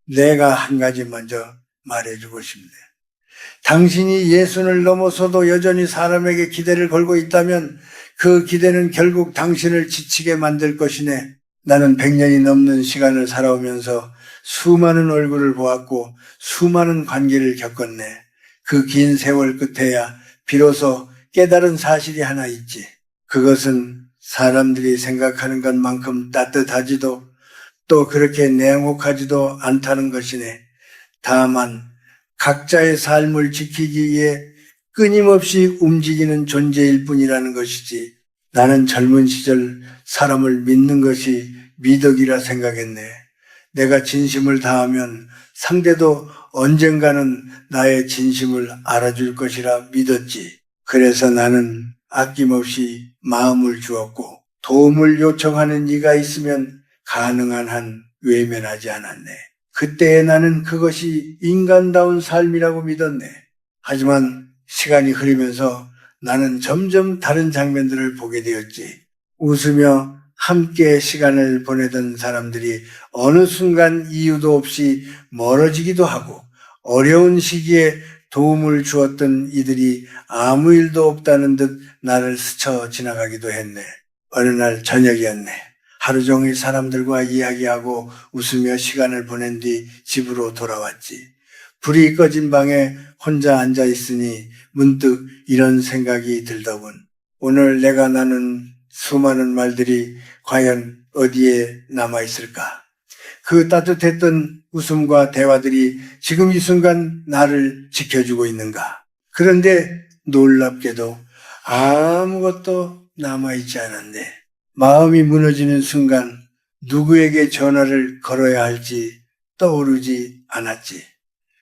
내가 한 가지 먼저 말해주고 싶네. 당신이 예수를 넘어서도 여전히 사람에게 기대를 걸고 있다면 그 기대는 결국 당신을 지치게 만들 것이네. 나는 100년이 넘는 시간을 살아오면서 수많은 얼굴을 보았고 수많은 관계를 겪었네. 그 긴 세월 끝에야 비로소 깨달은 사실이 하나 있지. 그것은 사람들이 생각하는 것만큼 따뜻하지도 또 그렇게 냉혹하지도 않다는 것이네. 다만 각자의 삶을 지키기 위해 끊임없이 움직이는 존재일 뿐이라는 것이지. 나는 젊은 시절 사람을 믿는 것이 미덕이라 생각했네. 내가 진심을 다하면 상대도 언젠가는 나의 진심을 알아줄 것이라 믿었지. 그래서 나는 아낌없이 마음을 주었고 도움을 요청하는 이가 있으면 가능한 한 외면하지 않았네. 그때의 나는 그것이 인간다운 삶이라고 믿었네. 하지만 시간이 흐르면서 나는 점점 다른 장면들을 보게 되었지. 웃으며 함께 시간을 보내던 사람들이 어느 순간 이유도 없이 멀어지기도 하고 어려운 시기에 도움을 주었던 이들이 아무 일도 없다는 듯 나를 스쳐 지나가기도 했네. 어느 날 저녁이었네. 하루 종일 사람들과 이야기하고 웃으며 시간을 보낸 뒤 집으로 돌아왔지. 불이 꺼진 방에 혼자 앉아 있으니 문득 이런 생각이 들더군. 오늘 내가 나눈 수많은 말들이 과연 어디에 남아있을까? 그 따뜻했던 웃음과 대화들이 지금 이 순간 나를 지켜주고 있는가? 그런데 놀랍게도 아무것도 남아있지 않았네. 마음이 무너지는 순간 누구에게 전화를 걸어야 할지 떠오르지 않았지.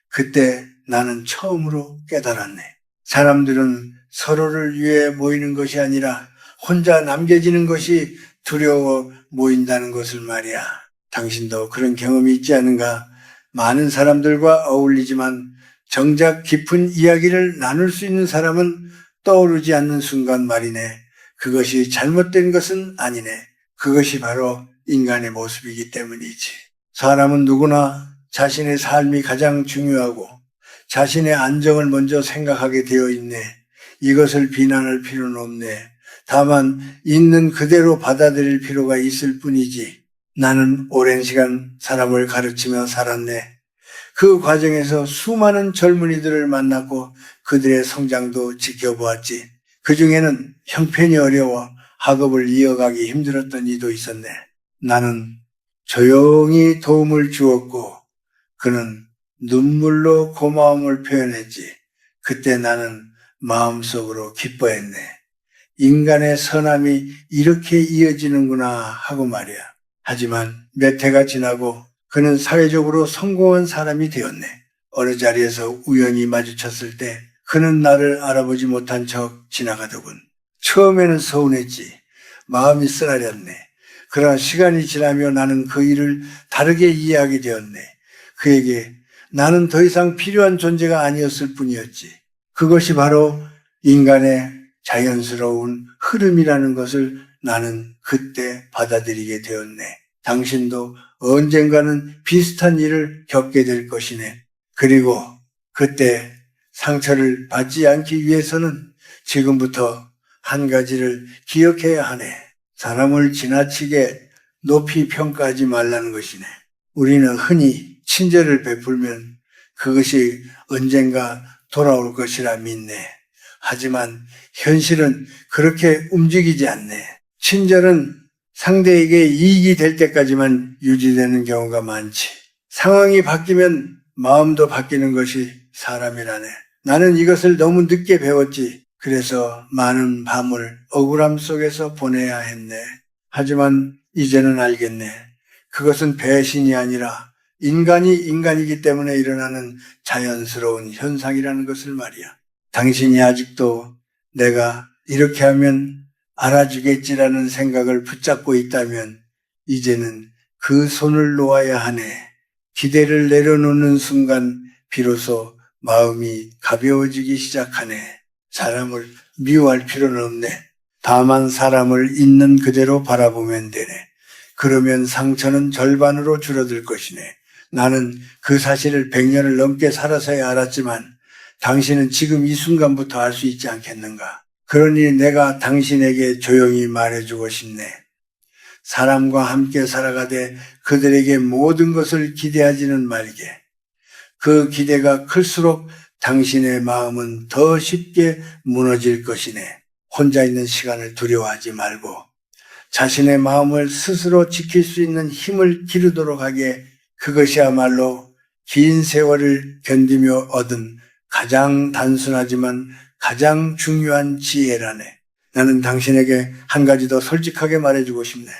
그때 나는 처음으로 깨달았네. 사람들은 서로를 위해 모이는 것이 아니라 혼자 남겨지는 것이 두려워 모인다는 것을 말이야. 당신도 그런 경험이 있지 않은가? 많은 사람들과 어울리지만 정작 깊은 이야기를 나눌 수 있는 사람은 떠오르지 않는 순간 말이네. 그것이 잘못된 것은 아니네. 그것이 바로 인간의 모습이기 때문이지. 사람은 누구나 자신의 삶이 가장 중요하고 자신의 안정을 먼저 생각하게 되어 있네. 이것을 비난할 필요는 없네. 다만 있는 그대로 받아들일 필요가 있을 뿐이지. 나는 오랜 시간 사람을 가르치며 살았네. 그 과정에서 수많은 젊은이들을 만났고 그들의 성장도 지켜보았지. 그 중에는 형편이 어려워 학업을 이어가기 힘들었던 이도 있었네. 나는 조용히 도움을 주었고 그는 눈물로 고마움을 표현했지. 그때 나는 마음속으로 기뻐했네. 인간의 선함이 이렇게 이어지는구나 하고 말이야. 하지만 몇 해가 지나고 그는 사회적으로 성공한 사람이 되었네. 어느 자리에서 우연히 마주쳤을 때 그는 나를 알아보지 못한 척 지나가더군. 처음에는 서운했지. 마음이 쓰라렸네. 그러나 시간이 지나며 나는 그 일을 다르게 이해하게 되었네. 그에게 나는 더 이상 필요한 존재가 아니었을 뿐이었지. 그것이 바로 인간의 자연스러운 흐름이라는 것을 나는 그때 받아들이게 되었네. 당신도 언젠가는 비슷한 일을 겪게 될 것이네. 그리고 그때 상처를 받지 않기 위해서는 지금부터 한 가지를 기억해야 하네. 사람을 지나치게 높이 평가하지 말라는 것이네. 우리는 흔히 친절을 베풀면 그것이 언젠가 돌아올 것이라 믿네. 하지만 현실은 그렇게 움직이지 않네. 친절은 상대에게 이익이 될 때까지만 유지되는 경우가 많지. 상황이 바뀌면 마음도 바뀌는 것이 사람이라네. 나는 이것을 너무 늦게 배웠지. 그래서 많은 밤을 억울함 속에서 보내야 했네. 하지만 이제는 알겠네. 그것은 배신이 아니라 인간이 인간이기 때문에 일어나는 자연스러운 현상이라는 것을 말이야. 당신이 아직도 내가 이렇게 하면 알아주겠지라는 생각을 붙잡고 있다면 이제는 그 손을 놓아야 하네. 기대를 내려놓는 순간 비로소 마음이 가벼워지기 시작하네. 사람을 미워할 필요는 없네. 다만 사람을 있는 그대로 바라보면 되네. 그러면 상처는 절반으로 줄어들 것이네. 나는 그 사실을 100년을 넘게 살아서야 알았지만 당신은 지금 이 순간부터 알 수 있지 않겠는가? 그러니 내가 당신에게 조용히 말해주고 싶네. 사람과 함께 살아가되 그들에게 모든 것을 기대하지는 말게. 그 기대가 클수록 당신의 마음은 더 쉽게 무너질 것이네. 혼자 있는 시간을 두려워하지 말고 자신의 마음을 스스로 지킬 수 있는 힘을 기르도록 하게. 그것이야말로 긴 세월을 견디며 얻은 가장 단순하지만 가장 중요한 지혜라네. 나는 당신에게 한 가지 더 솔직하게 말해주고 싶네.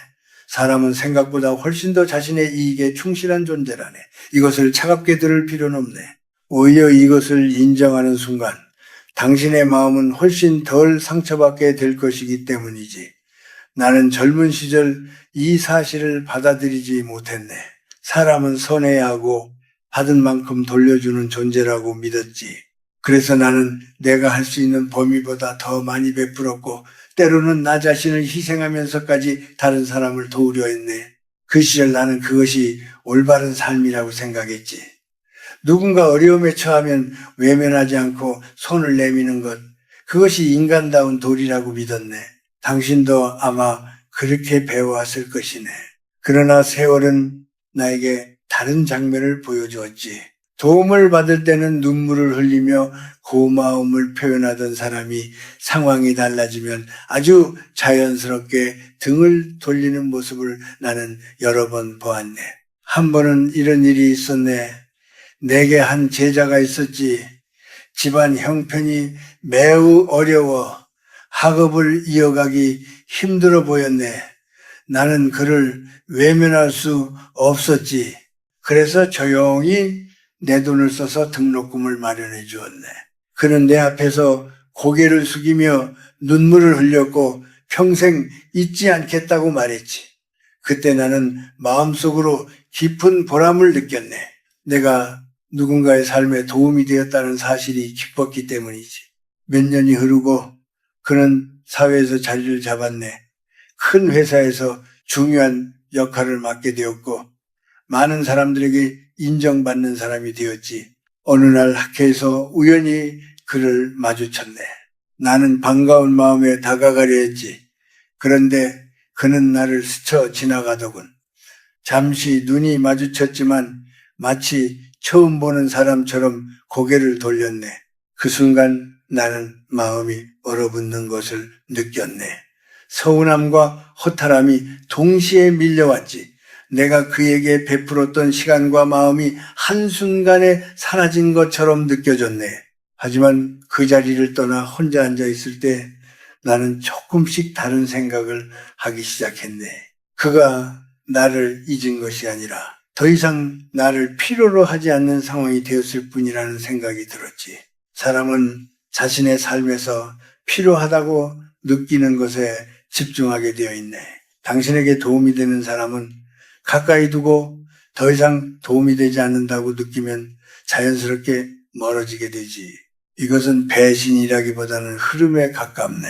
사람은 생각보다 훨씬 더 자신의 이익에 충실한 존재라네. 이것을 차갑게 들을 필요는 없네. 오히려 이것을 인정하는 순간 당신의 마음은 훨씬 덜 상처받게 될 것이기 때문이지. 나는 젊은 시절 이 사실을 받아들이지 못했네. 사람은 선해야 하고 받은 만큼 돌려주는 존재라고 믿었지. 그래서 나는 내가 할 수 있는 범위보다 더 많이 베풀었고 때로는 나 자신을 희생하면서까지 다른 사람을 도우려 했네. 그 시절 나는 그것이 올바른 삶이라고 생각했지. 누군가 어려움에 처하면 외면하지 않고 손을 내미는 것, 그것이 인간다운 도리라고 믿었네. 당신도 아마 그렇게 배워왔을 것이네. 그러나 세월은 나에게 다른 장면을 보여주었지. 도움을 받을 때는 눈물을 흘리며 고마움을 표현하던 사람이 상황이 달라지면 아주 자연스럽게 등을 돌리는 모습을 나는 여러 번 보았네. 한 번은 이런 일이 있었네. 내게 한 제자가 있었지. 집안 형편이 매우 어려워 학업을 이어가기 힘들어 보였네. 나는 그를 외면할 수 없었지. 그래서 조용히 내 돈을 써서 등록금을 마련해 주었네. 그는 내 앞에서 고개를 숙이며 눈물을 흘렸고 평생 잊지 않겠다고 말했지. 그때 나는 마음속으로 깊은 보람을 느꼈네. 내가 누군가의 삶에 도움이 되었다는 사실이 기뻤기 때문이지. 몇 년이 흐르고 그는 사회에서 자리를 잡았네. 큰 회사에서 중요한 역할을 맡게 되었고 많은 사람들에게 인정받는 사람이 되었지. 어느 날 학회에서 우연히 그를 마주쳤네. 나는 반가운 마음에 다가가려 했지. 그런데 그는 나를 스쳐 지나가더군. 잠시 눈이 마주쳤지만 마치 처음 보는 사람처럼 고개를 돌렸네. 그 순간 나는 마음이 얼어붙는 것을 느꼈네. 서운함과 허탈함이 동시에 밀려왔지. 내가 그에게 베풀었던 시간과 마음이 한순간에 사라진 것처럼 느껴졌네. 하지만 그 자리를 떠나 혼자 앉아 있을 때 나는 조금씩 다른 생각을 하기 시작했네. 그가 나를 잊은 것이 아니라 더 이상 나를 필요로 하지 않는 상황이 되었을 뿐이라는 생각이 들었지. 사람은 자신의 삶에서 필요하다고 느끼는 것에 집중하게 되어 있네. 당신에게 도움이 되는 사람은 가까이 두고 더 이상 도움이 되지 않는다고 느끼면 자연스럽게 멀어지게 되지. 이것은 배신이라기보다는 흐름에 가깝네.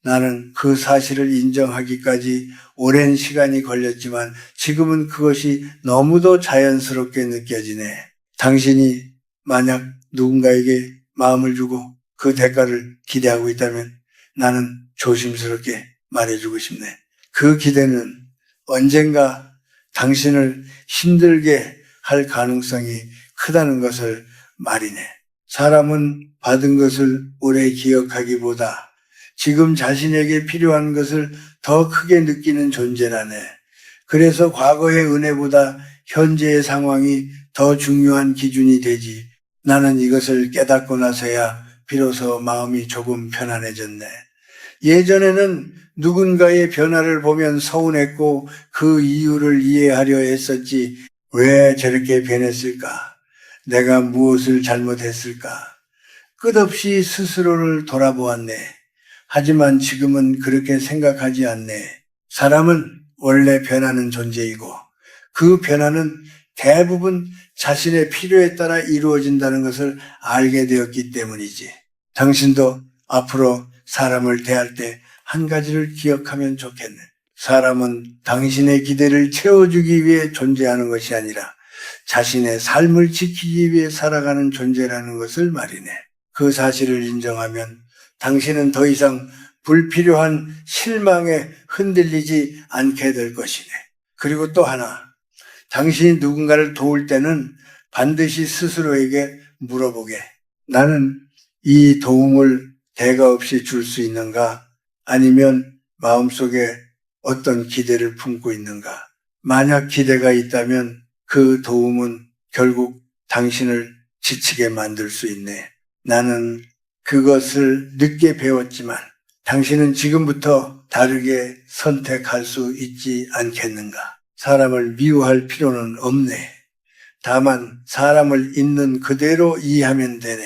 나는 그 사실을 인정하기까지 오랜 시간이 걸렸지만 지금은 그것이 너무도 자연스럽게 느껴지네. 당신이 만약 누군가에게 마음을 주고 그 대가를 기대하고 있다면 나는 조심스럽게 말해주고 싶네. 그 기대는 언젠가 당신을 힘들게 할 가능성이 크다는 것을 말이네. 사람은 받은 것을 오래 기억하기보다 지금 자신에게 필요한 것을 더 크게 느끼는 존재라네. 그래서 과거의 은혜보다 현재의 상황이 더 중요한 기준이 되지. 나는 이것을 깨닫고 나서야 비로소 마음이 조금 편안해졌네. 예전에는 누군가의 변화를 보면 서운했고 그 이유를 이해하려 했었지. 왜 저렇게 변했을까? 내가 무엇을 잘못했을까? 끝없이 스스로를 돌아보았네. 하지만 지금은 그렇게 생각하지 않네. 사람은 원래 변하는 존재이고 그 변화는 대부분 자신의 필요에 따라 이루어진다는 것을 알게 되었기 때문이지. 당신도 앞으로 사람을 대할 때 한 가지를 기억하면 좋겠네. 사람은 당신의 기대를 채워주기 위해 존재하는 것이 아니라 자신의 삶을 지키기 위해 살아가는 존재라는 것을 말이네. 그 사실을 인정하면 당신은 더 이상 불필요한 실망에 흔들리지 않게 될 것이네. 그리고 또 하나, 당신이 누군가를 도울 때는 반드시 스스로에게 물어보게. 나는 이 도움을 대가 없이 줄 수 있는가? 아니면 마음속에 어떤 기대를 품고 있는가? 만약 기대가 있다면 그 도움은 결국 당신을 지치게 만들 수 있네. 나는 그것을 늦게 배웠지만 당신은 지금부터 다르게 선택할 수 있지 않겠는가? 사람을 미워할 필요는 없네. 다만 사람을 있는 그대로 이해하면 되네.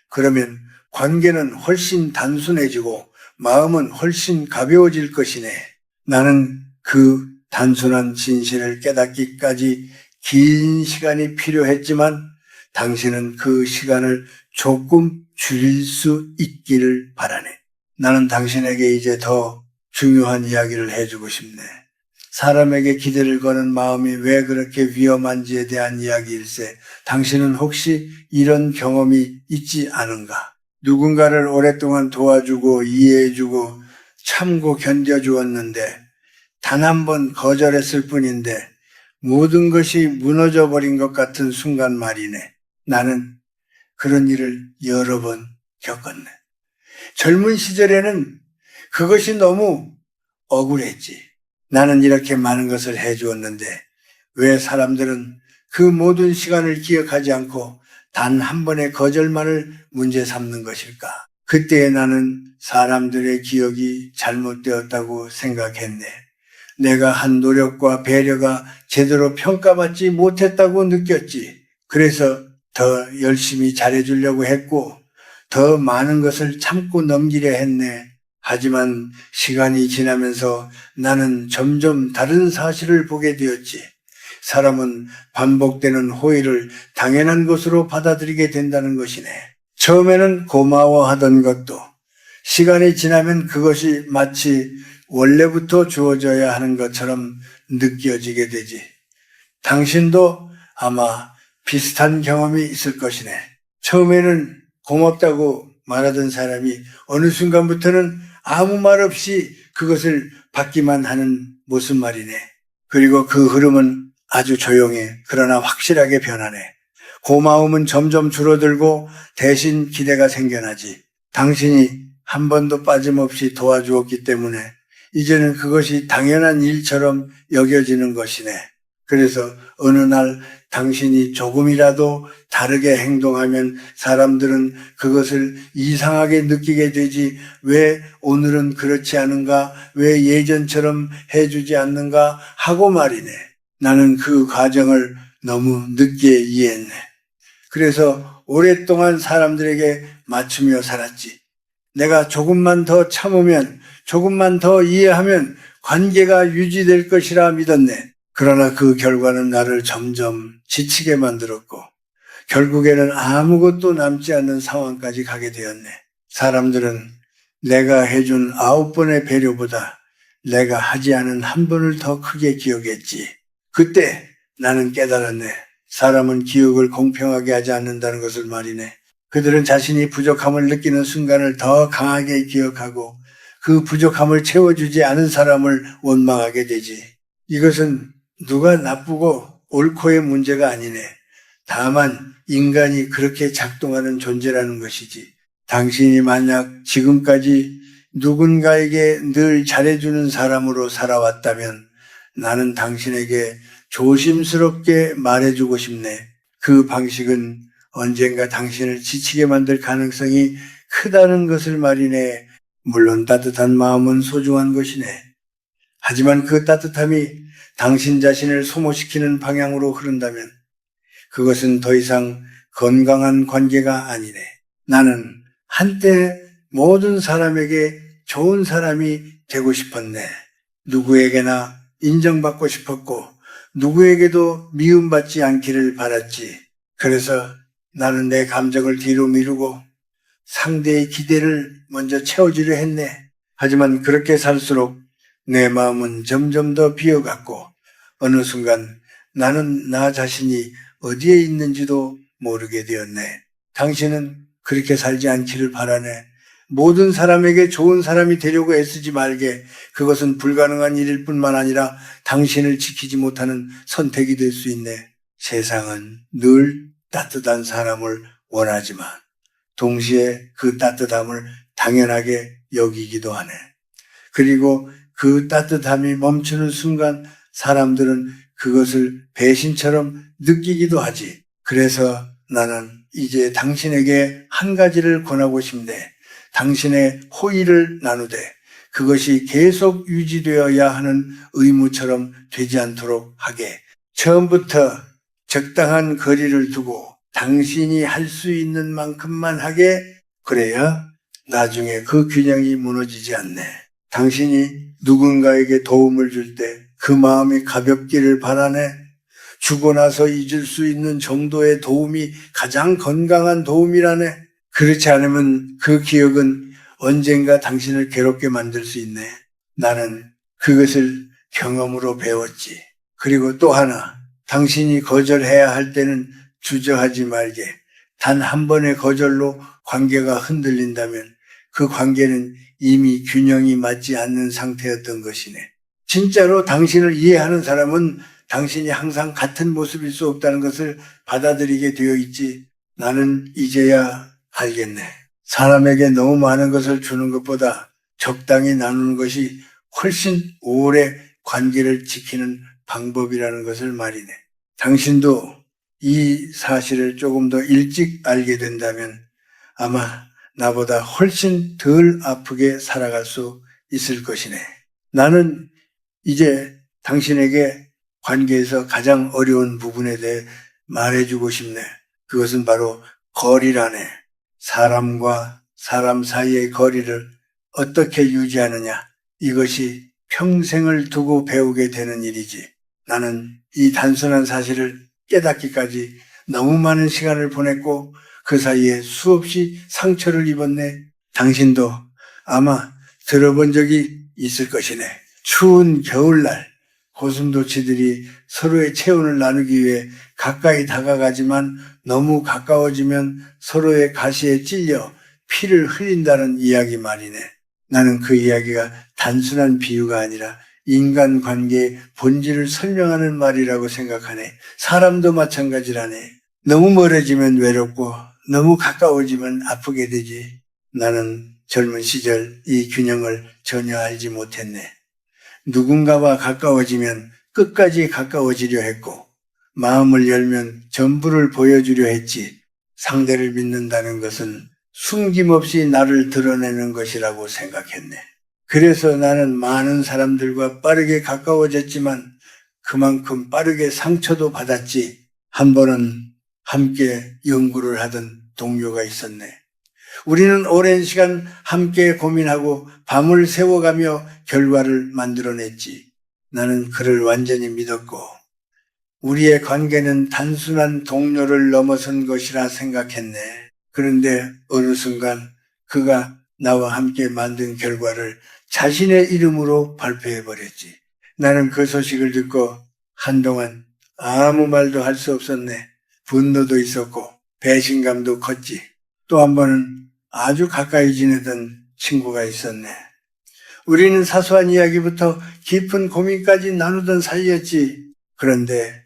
그러면 관계는 훨씬 단순해지고 마음은 훨씬 가벼워질 것이네. 나는 그 단순한 진실을 깨닫기까지 긴 시간이 필요했지만 당신은 그 시간을 조금 줄일 수 있기를 바라네. 나는 당신에게 이제 더 중요한 이야기를 해주고 싶네. 사람에게 기대를 거는 마음이 왜 그렇게 위험한지에 대한 이야기일세. 당신은 혹시 이런 경험이 있지 않은가? 누군가를 오랫동안 도와주고 이해해주고 참고 견뎌주었는데 단 한 번 거절했을 뿐인데 모든 것이 무너져 버린 것 같은 순간 말이네. 나는 그런 일을 여러 번 겪었네. 젊은 시절에는 그것이 너무 억울했지. 나는 이렇게 많은 것을 해주었는데 왜 사람들은 그 모든 시간을 기억하지 않고 단 한 번의 거절만을 문제 삼는 것일까? 그때 나는 사람들의 기억이 잘못되었다고 생각했네. 내가 한 노력과 배려가 제대로 평가받지 못했다고 느꼈지. 그래서 더 열심히 잘해주려고 했고 더 많은 것을 참고 넘기려 했네. 하지만 시간이 지나면서 나는 점점 다른 사실을 보게 되었지. 사람은 반복되는 호의를 당연한 것으로 받아들이게 된다는 것이네. 처음에는 고마워하던 것도 시간이 지나면 그것이 마치 원래부터 주어져야 하는 것처럼 느껴지게 되지. 당신도 아마 비슷한 경험이 있을 것이네. 처음에는 고맙다고 말하던 사람이 어느 순간부터는 아무 말 없이 그것을 받기만 하는 모습 말이네. 그리고 그 흐름은 아주 조용해. 그러나 확실하게 변하네. 고마움은 점점 줄어들고 대신 기대가 생겨나지. 당신이 한 번도 빠짐없이 도와주었기 때문에 이제는 그것이 당연한 일처럼 여겨지는 것이네. 그래서 어느 날 당신이 조금이라도 다르게 행동하면 사람들은 그것을 이상하게 느끼게 되지. 왜 오늘은 그렇지 않은가? 왜 예전처럼 해주지 않는가? 하고 말이네. 나는 그 과정을 너무 늦게 이해했네. 그래서 오랫동안 사람들에게 맞추며 살았지. 내가 조금만 더 참으면, 조금만 더 이해하면 관계가 유지될 것이라 믿었네. 그러나 그 결과는 나를 점점 지치게 만들었고 결국에는 아무것도 남지 않는 상황까지 가게 되었네. 사람들은 내가 해준 9번의 배려보다 내가 하지 않은 1번을 더 크게 기억했지. 그때 나는 깨달았네. 사람은 기억을 공평하게 하지 않는다는 것을 말이네. 그들은 자신이 부족함을 느끼는 순간을 더 강하게 기억하고 그 부족함을 채워주지 않은 사람을 원망하게 되지. 이것은 누가 나쁘고 옳고의 문제가 아니네. 다만 인간이 그렇게 작동하는 존재라는 것이지. 당신이 만약 지금까지 누군가에게 늘 잘해주는 사람으로 살아왔다면 나는 당신에게 조심스럽게 말해주고 싶네. 그 방식은 언젠가 당신을 지치게 만들 가능성이 크다는 것을 말이네. 물론 따뜻한 마음은 소중한 것이네. 하지만 그 따뜻함이 당신 자신을 소모시키는 방향으로 흐른다면 그것은 더 이상 건강한 관계가 아니네. 나는 한때 모든 사람에게 좋은 사람이 되고 싶었네. 누구에게나 인정받고 싶었고 누구에게도 미움받지 않기를 바랐지. 그래서 나는 내 감정을 뒤로 미루고 상대의 기대를 먼저 채워주려 했네. 하지만 그렇게 살수록 내 마음은 점점 더 비어갔고 어느 순간 나는 나 자신이 어디에 있는지도 모르게 되었네. 당신은 그렇게 살지 않기를 바라네. 모든 사람에게 좋은 사람이 되려고 애쓰지 말게. 그것은 불가능한 일일 뿐만 아니라 당신을 지키지 못하는 선택이 될 수 있네. 세상은 늘 따뜻한 사람을 원하지만 동시에 그 따뜻함을 당연하게 여기기도 하네. 그리고 그 따뜻함이 멈추는 순간 사람들은 그것을 배신처럼 느끼기도 하지. 그래서 나는 이제 당신에게 한 가지를 권하고 싶네. 당신의 호의를 나누되 그것이 계속 유지되어야 하는 의무처럼 되지 않도록 하게. 처음부터 적당한 거리를 두고 당신이 할 수 있는 만큼만 하게. 그래야 나중에 그 균형이 무너지지 않네. 당신이 누군가에게 도움을 줄 때 그 마음이 가볍기를 바라네. 주고 나서 잊을 수 있는 정도의 도움이 가장 건강한 도움이라네. 그렇지 않으면 그 기억은 언젠가 당신을 괴롭게 만들 수 있네. 나는 그것을 경험으로 배웠지. 그리고 또 하나, 당신이 거절해야 할 때는 주저하지 말게. 단 한 번의 거절로 관계가 흔들린다면 그 관계는 이미 균형이 맞지 않는 상태였던 것이네. 진짜로 당신을 이해하는 사람은 당신이 항상 같은 모습일 수 없다는 것을 받아들이게 되어 있지. 나는 이제야 알겠네. 사람에게 너무 많은 것을 주는 것보다 적당히 나누는 것이 훨씬 오래 관계를 지키는 방법이라는 것을 말이네. 당신도 이 사실을 조금 더 일찍 알게 된다면 아마 나보다 훨씬 덜 아프게 살아갈 수 있을 것이네. 나는 이제 당신에게 관계에서 가장 어려운 부분에 대해 말해주고 싶네. 그것은 바로 거리라네. 사람과 사람 사이의 거리를 어떻게 유지하느냐. 이것이 평생을 두고 배우게 되는 일이지. 나는 이 단순한 사실을 깨닫기까지 너무 많은 시간을 보냈고 그 사이에 수없이 상처를 입었네. 당신도 아마 들어본 적이 있을 것이네. 추운 겨울날 고슴도치들이 서로의 체온을 나누기 위해 가까이 다가가지만 너무 가까워지면 서로의 가시에 찔려 피를 흘린다는 이야기 말이네. 나는 그 이야기가 단순한 비유가 아니라 인간관계의 본질을 설명하는 말이라고 생각하네. 사람도 마찬가지라네. 너무 멀어지면 외롭고 너무 가까워지면 아프게 되지. 나는 젊은 시절 이 균형을 전혀 알지 못했네. 누군가와 가까워지면 끝까지 가까워지려 했고 마음을 열면 전부를 보여주려 했지. 상대를 믿는다는 것은 숨김없이 나를 드러내는 것이라고 생각했네. 그래서 나는 많은 사람들과 빠르게 가까워졌지만 그만큼 빠르게 상처도 받았지. 한 번은 함께 연구를 하던 동료가 있었네. 우리는 오랜 시간 함께 고민하고 밤을 새워가며 결과를 만들어냈지. 나는 그를 완전히 믿었고 우리의 관계는 단순한 동료를 넘어선 것이라 생각했네. 그런데 어느 순간 그가 나와 함께 만든 결과를 자신의 이름으로 발표해버렸지. 나는 그 소식을 듣고 한동안 아무 말도 할 수 없었네. 분노도 있었고 배신감도 컸지. 또 한 번은 아주 가까이 지내던 친구가 있었네. 우리는 사소한 이야기부터 깊은 고민까지 나누던 사이였지. 그런데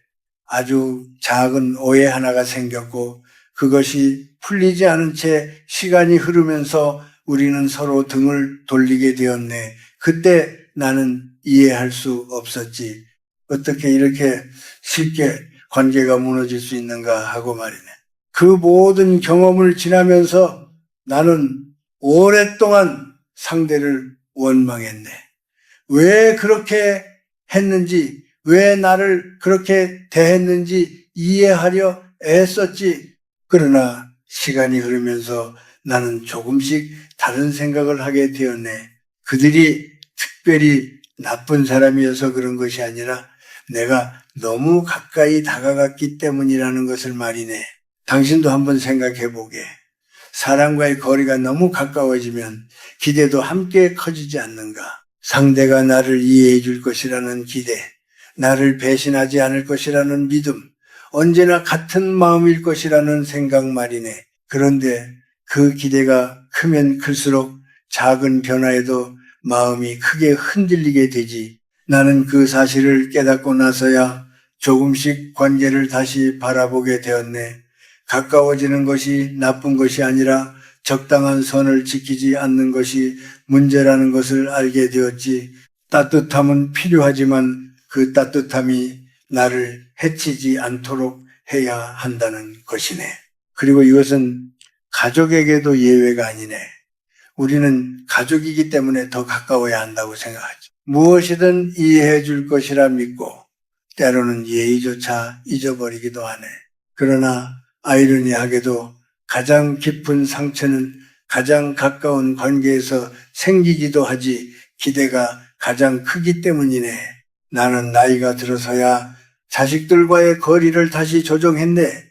아주 작은 오해 하나가 생겼고 그것이 풀리지 않은 채 시간이 흐르면서 우리는 서로 등을 돌리게 되었네. 그때 나는 이해할 수 없었지. 어떻게 이렇게 쉽게 관계가 무너질 수 있는가 하고 말이네. 그 모든 경험을 지나면서 나는 오랫동안 상대를 원망했네. 왜 그렇게 했는지, 왜 나를 그렇게 대했는지 이해하려 애썼지. 그러나 시간이 흐르면서 나는 조금씩 다른 생각을 하게 되었네. 그들이 특별히 나쁜 사람이어서 그런 것이 아니라 내가 너무 가까이 다가갔기 때문이라는 것을 말이네. 당신도 한번 생각해 보게. 사람과의 거리가 너무 가까워지면 기대도 함께 커지지 않는가? 상대가 나를 이해해 줄 것이라는 기대, 나를 배신하지 않을 것이라는 믿음, 언제나 같은 마음일 것이라는 생각 말이네. 그런데 그 기대가 크면 클수록 작은 변화에도 마음이 크게 흔들리게 되지. 나는 그 사실을 깨닫고 나서야 조금씩 관계를 다시 바라보게 되었네. 가까워지는 것이 나쁜 것이 아니라 적당한 선을 지키지 않는 것이 문제라는 것을 알게 되었지. 따뜻함은 필요하지만 그 따뜻함이 나를 해치지 않도록 해야 한다는 것이네. 그리고 이것은 가족에게도 예외가 아니네. 우리는 가족이기 때문에 더 가까워야 한다고 생각하죠. 무엇이든 이해해 줄 것이라 믿고 때로는 예의조차 잊어버리기도 하네. 그러나 아이러니하게도 가장 깊은 상처는 가장 가까운 관계에서 생기기도 하지 기대가 가장 크기 때문이네. 나는 나이가 들어서야 자식들과의 거리를 다시 조정했네.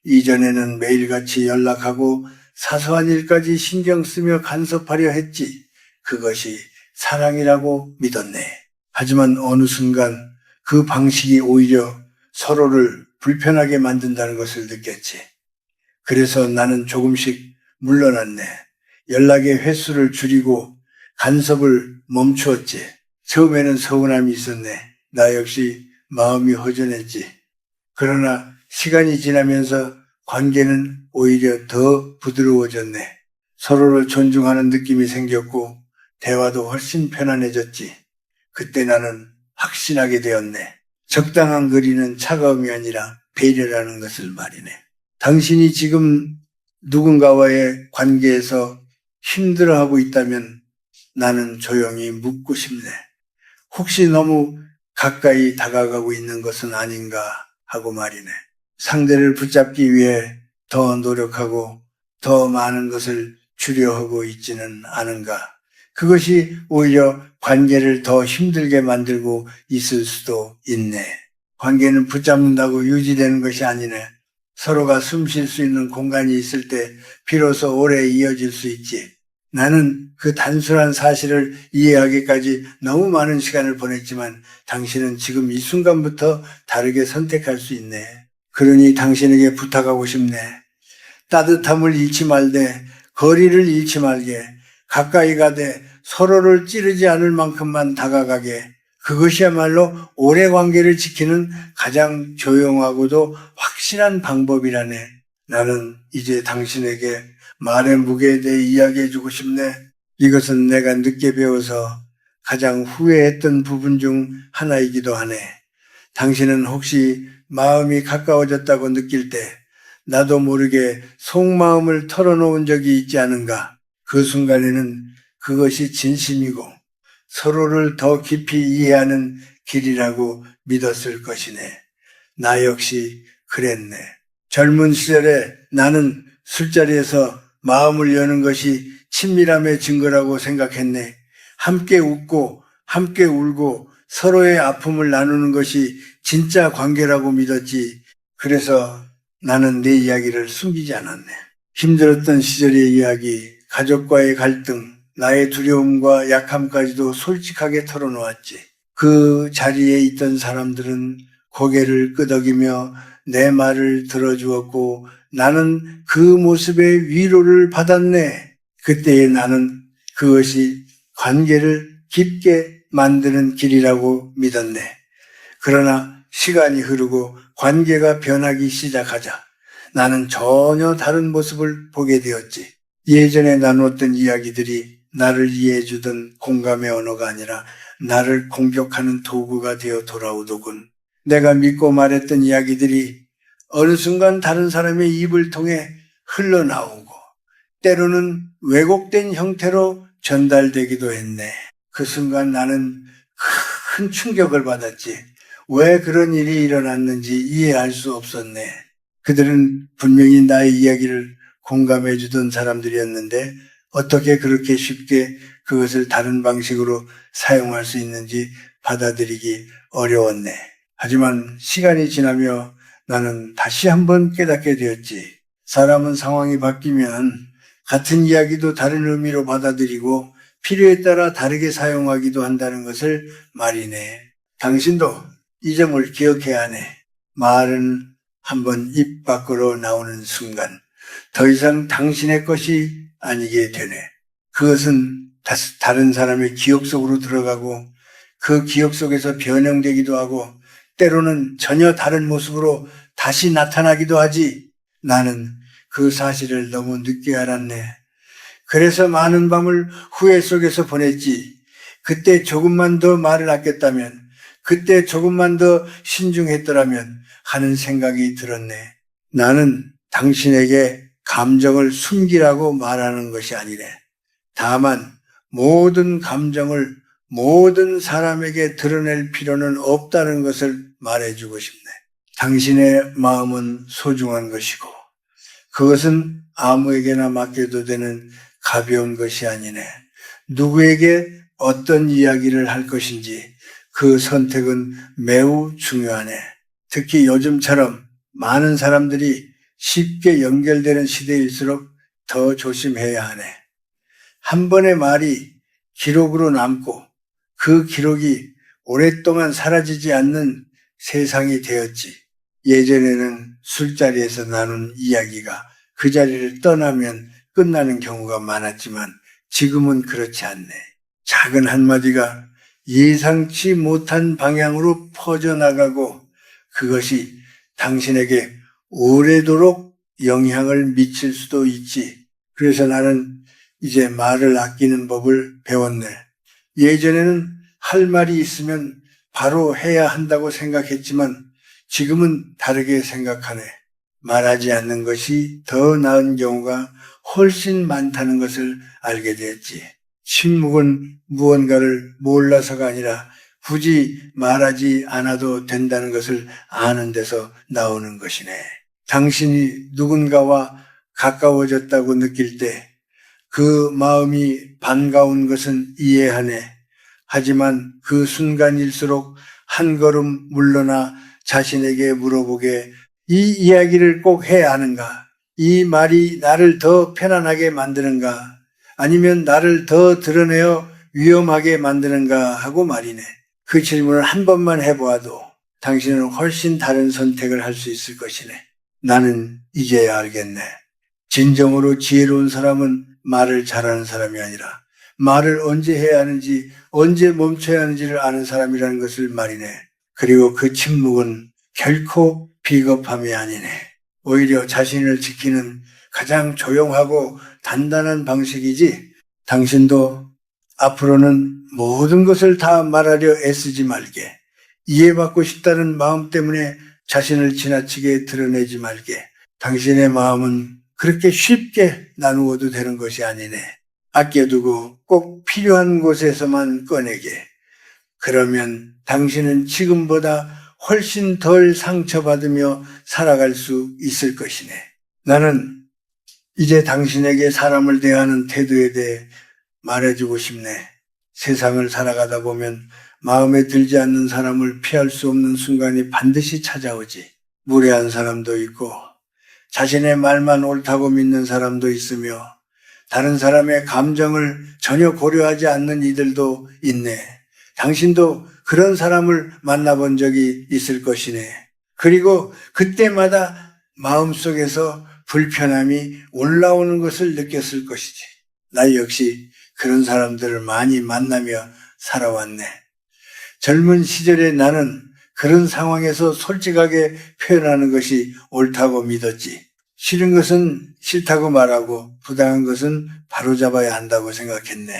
이전에는 매일같이 연락하고 사소한 일까지 신경 쓰며 간섭하려 했지. 그것이 사랑이라고 믿었네. 하지만 어느 순간 그 방식이 오히려 서로를 불편하게 만든다는 것을 느꼈지. 그래서 나는 조금씩 물러났네. 연락의 횟수를 줄이고 간섭을 멈추었지. 처음에는 서운함이 있었네. 나 역시 마음이 허전했지. 그러나 시간이 지나면서 관계는 오히려 더 부드러워졌네. 서로를 존중하는 느낌이 생겼고 대화도 훨씬 편안해졌지. 그때 나는 확신하게 되었네. 적당한 거리는 차가움이 아니라 배려라는 것을 말이네. 당신이 지금 누군가와의 관계에서 힘들어하고 있다면 나는 조용히 묻고 싶네. 혹시 너무 가까이 다가가고 있는 것은 아닌가 하고 말이네. 상대를 붙잡기 위해 더 노력하고 더 많은 것을 주려하고 있지는 않은가. 그것이 오히려 관계를 더 힘들게 만들고 있을 수도 있네. 관계는 붙잡는다고 유지되는 것이 아니네. 서로가 숨 쉴 수 있는 공간이 있을 때 비로소 오래 이어질 수 있지. 나는 그 단순한 사실을 이해하기까지 너무 많은 시간을 보냈지만 당신은 지금 이 순간부터 다르게 선택할 수 있네. 그러니 당신에게 부탁하고 싶네. 따뜻함을 잃지 말되 거리를 잃지 말게 가까이 가되 서로를 찌르지 않을 만큼만 다가가게. 그것이야말로 오래 관계를 지키는 가장 조용하고도 확실한 방법이라네. 나는 이제 당신에게 말의 무게에 대해 이야기해주고 싶네. 이것은 내가 늦게 배워서 가장 후회했던 부분 중 하나이기도 하네. 당신은 혹시 마음이 가까워졌다고 느낄 때 나도 모르게 속마음을 털어놓은 적이 있지 않은가. 그 순간에는 그것이 진심이고 서로를 더 깊이 이해하는 길이라고 믿었을 것이네. 나 역시 그랬네. 젊은 시절에 나는 술자리에서 마음을 여는 것이 친밀함의 증거라고 생각했네. 함께 웃고 함께 울고 서로의 아픔을 나누는 것이 진짜 관계라고 믿었지. 그래서 나는 내 이야기를 숨기지 않았네. 힘들었던 시절의 이야기, 가족과의 갈등, 나의 두려움과 약함까지도 솔직하게 털어놓았지. 그 자리에 있던 사람들은 고개를 끄덕이며 내 말을 들어주었고 나는 그 모습의 위로를 받았네. 그때의 나는 그것이 관계를 깊게 만드는 길이라고 믿었네. 그러나 시간이 흐르고 관계가 변하기 시작하자 나는 전혀 다른 모습을 보게 되었지. 예전에 나누었던 이야기들이 나를 이해해주던 공감의 언어가 아니라 나를 공격하는 도구가 되어 돌아오더군. 내가 믿고 말했던 이야기들이 어느 순간 다른 사람의 입을 통해 흘러나오고 때로는 왜곡된 형태로 전달되기도 했네. 그 순간 나는 큰 충격을 받았지. 왜 그런 일이 일어났는지 이해할 수 없었네. 그들은 분명히 나의 이야기를 공감해 주던 사람들이었는데 어떻게 그렇게 쉽게 그것을 다른 방식으로 사용할 수 있는지 받아들이기 어려웠네. 하지만 시간이 지나며 나는 다시 한번 깨닫게 되었지. 사람은 상황이 바뀌면 같은 이야기도 다른 의미로 받아들이고 필요에 따라 다르게 사용하기도 한다는 것을 말이네. 당신도 이 점을 기억해야 하네. 말은 한번 입 밖으로 나오는 순간 더 이상 당신의 것이 아니게 되네. 그것은 다른 사람의 기억 속으로 들어가고 그 기억 속에서 변형되기도 하고 때로는 전혀 다른 모습으로 다시 나타나기도 하지. 나는 그 사실을 너무 늦게 알았네. 그래서 많은 밤을 후회 속에서 보냈지. 그때 조금만 더 말을 아꼈다면, 그때 조금만 더 신중했더라면 하는 생각이 들었네. 나는 당신에게 감정을 숨기라고 말하는 것이 아니래. 다만 모든 감정을 모든 사람에게 드러낼 필요는 없다는 것을 말해주고 싶네. 당신의 마음은 소중한 것이고 그것은 아무에게나 맡겨도 되는 가벼운 것이 아니네. 누구에게 어떤 이야기를 할 것인지 그 선택은 매우 중요하네. 특히 요즘처럼 많은 사람들이 쉽게 연결되는 시대일수록 더 조심해야 하네. 한 번의 말이 기록으로 남고 그 기록이 오랫동안 사라지지 않는 세상이 되었지. 예전에는 술자리에서 나눈 이야기가 그 자리를 떠나면 끝나는 경우가 많았지만 지금은 그렇지 않네. 작은 한마디가 예상치 못한 방향으로 퍼져나가고 그것이 당신에게 오래도록 영향을 미칠 수도 있지. 그래서 나는 이제 말을 아끼는 법을 배웠네. 예전에는 할 말이 있으면 바로 해야 한다고 생각했지만 지금은 다르게 생각하네. 말하지 않는 것이 더 나은 경우가 훨씬 많다는 것을 알게 되었지. 침묵은 무언가를 몰라서가 아니라 굳이 말하지 않아도 된다는 것을 아는 데서 나오는 것이네. 당신이 누군가와 가까워졌다고 느낄 때 그 마음이 반가운 것은 이해하네. 하지만 그 순간일수록 한 걸음 물러나 자신에게 물어보게 이 이야기를 꼭 해야 하는가? 이 말이 나를 더 편안하게 만드는가? 아니면 나를 더 드러내어 위험하게 만드는가 하고 말이네. 그 질문을 한 번만 해보아도 당신은 훨씬 다른 선택을 할 수 있을 것이네. 나는 이제야 알겠네. 진정으로 지혜로운 사람은 말을 잘하는 사람이 아니라 말을 언제 해야 하는지 언제 멈춰야 하는지를 아는 사람이라는 것을 말이네. 그리고 그 침묵은 결코 비겁함이 아니네. 오히려 자신을 지키는 가장 조용하고 단단한 방식이지. 당신도 앞으로는 모든 것을 다 말하려 애쓰지 말게. 이해받고 싶다는 마음 때문에 자신을 지나치게 드러내지 말게. 당신의 마음은 그렇게 쉽게 나누어도 되는 것이 아니네. 아껴두고 꼭 필요한 곳에서만 꺼내게. 그러면 당신은 지금보다 훨씬 덜 상처받으며 살아갈 수 있을 것이네. 나는 이제 당신에게 사람을 대하는 태도에 대해 말해주고 싶네. 세상을 살아가다 보면 마음에 들지 않는 사람을 피할 수 없는 순간이 반드시 찾아오지. 무례한 사람도 있고 자신의 말만 옳다고 믿는 사람도 있으며 다른 사람의 감정을 전혀 고려하지 않는 이들도 있네. 당신도 그런 사람을 만나본 적이 있을 것이네. 그리고 그때마다 마음속에서 불편함이 올라오는 것을 느꼈을 것이지. 나 역시 그런 사람들을 많이 만나며 살아왔네. 젊은 시절에 나는 그런 상황에서 솔직하게 표현하는 것이 옳다고 믿었지. 싫은 것은 싫다고 말하고 부당한 것은 바로잡아야 한다고 생각했네.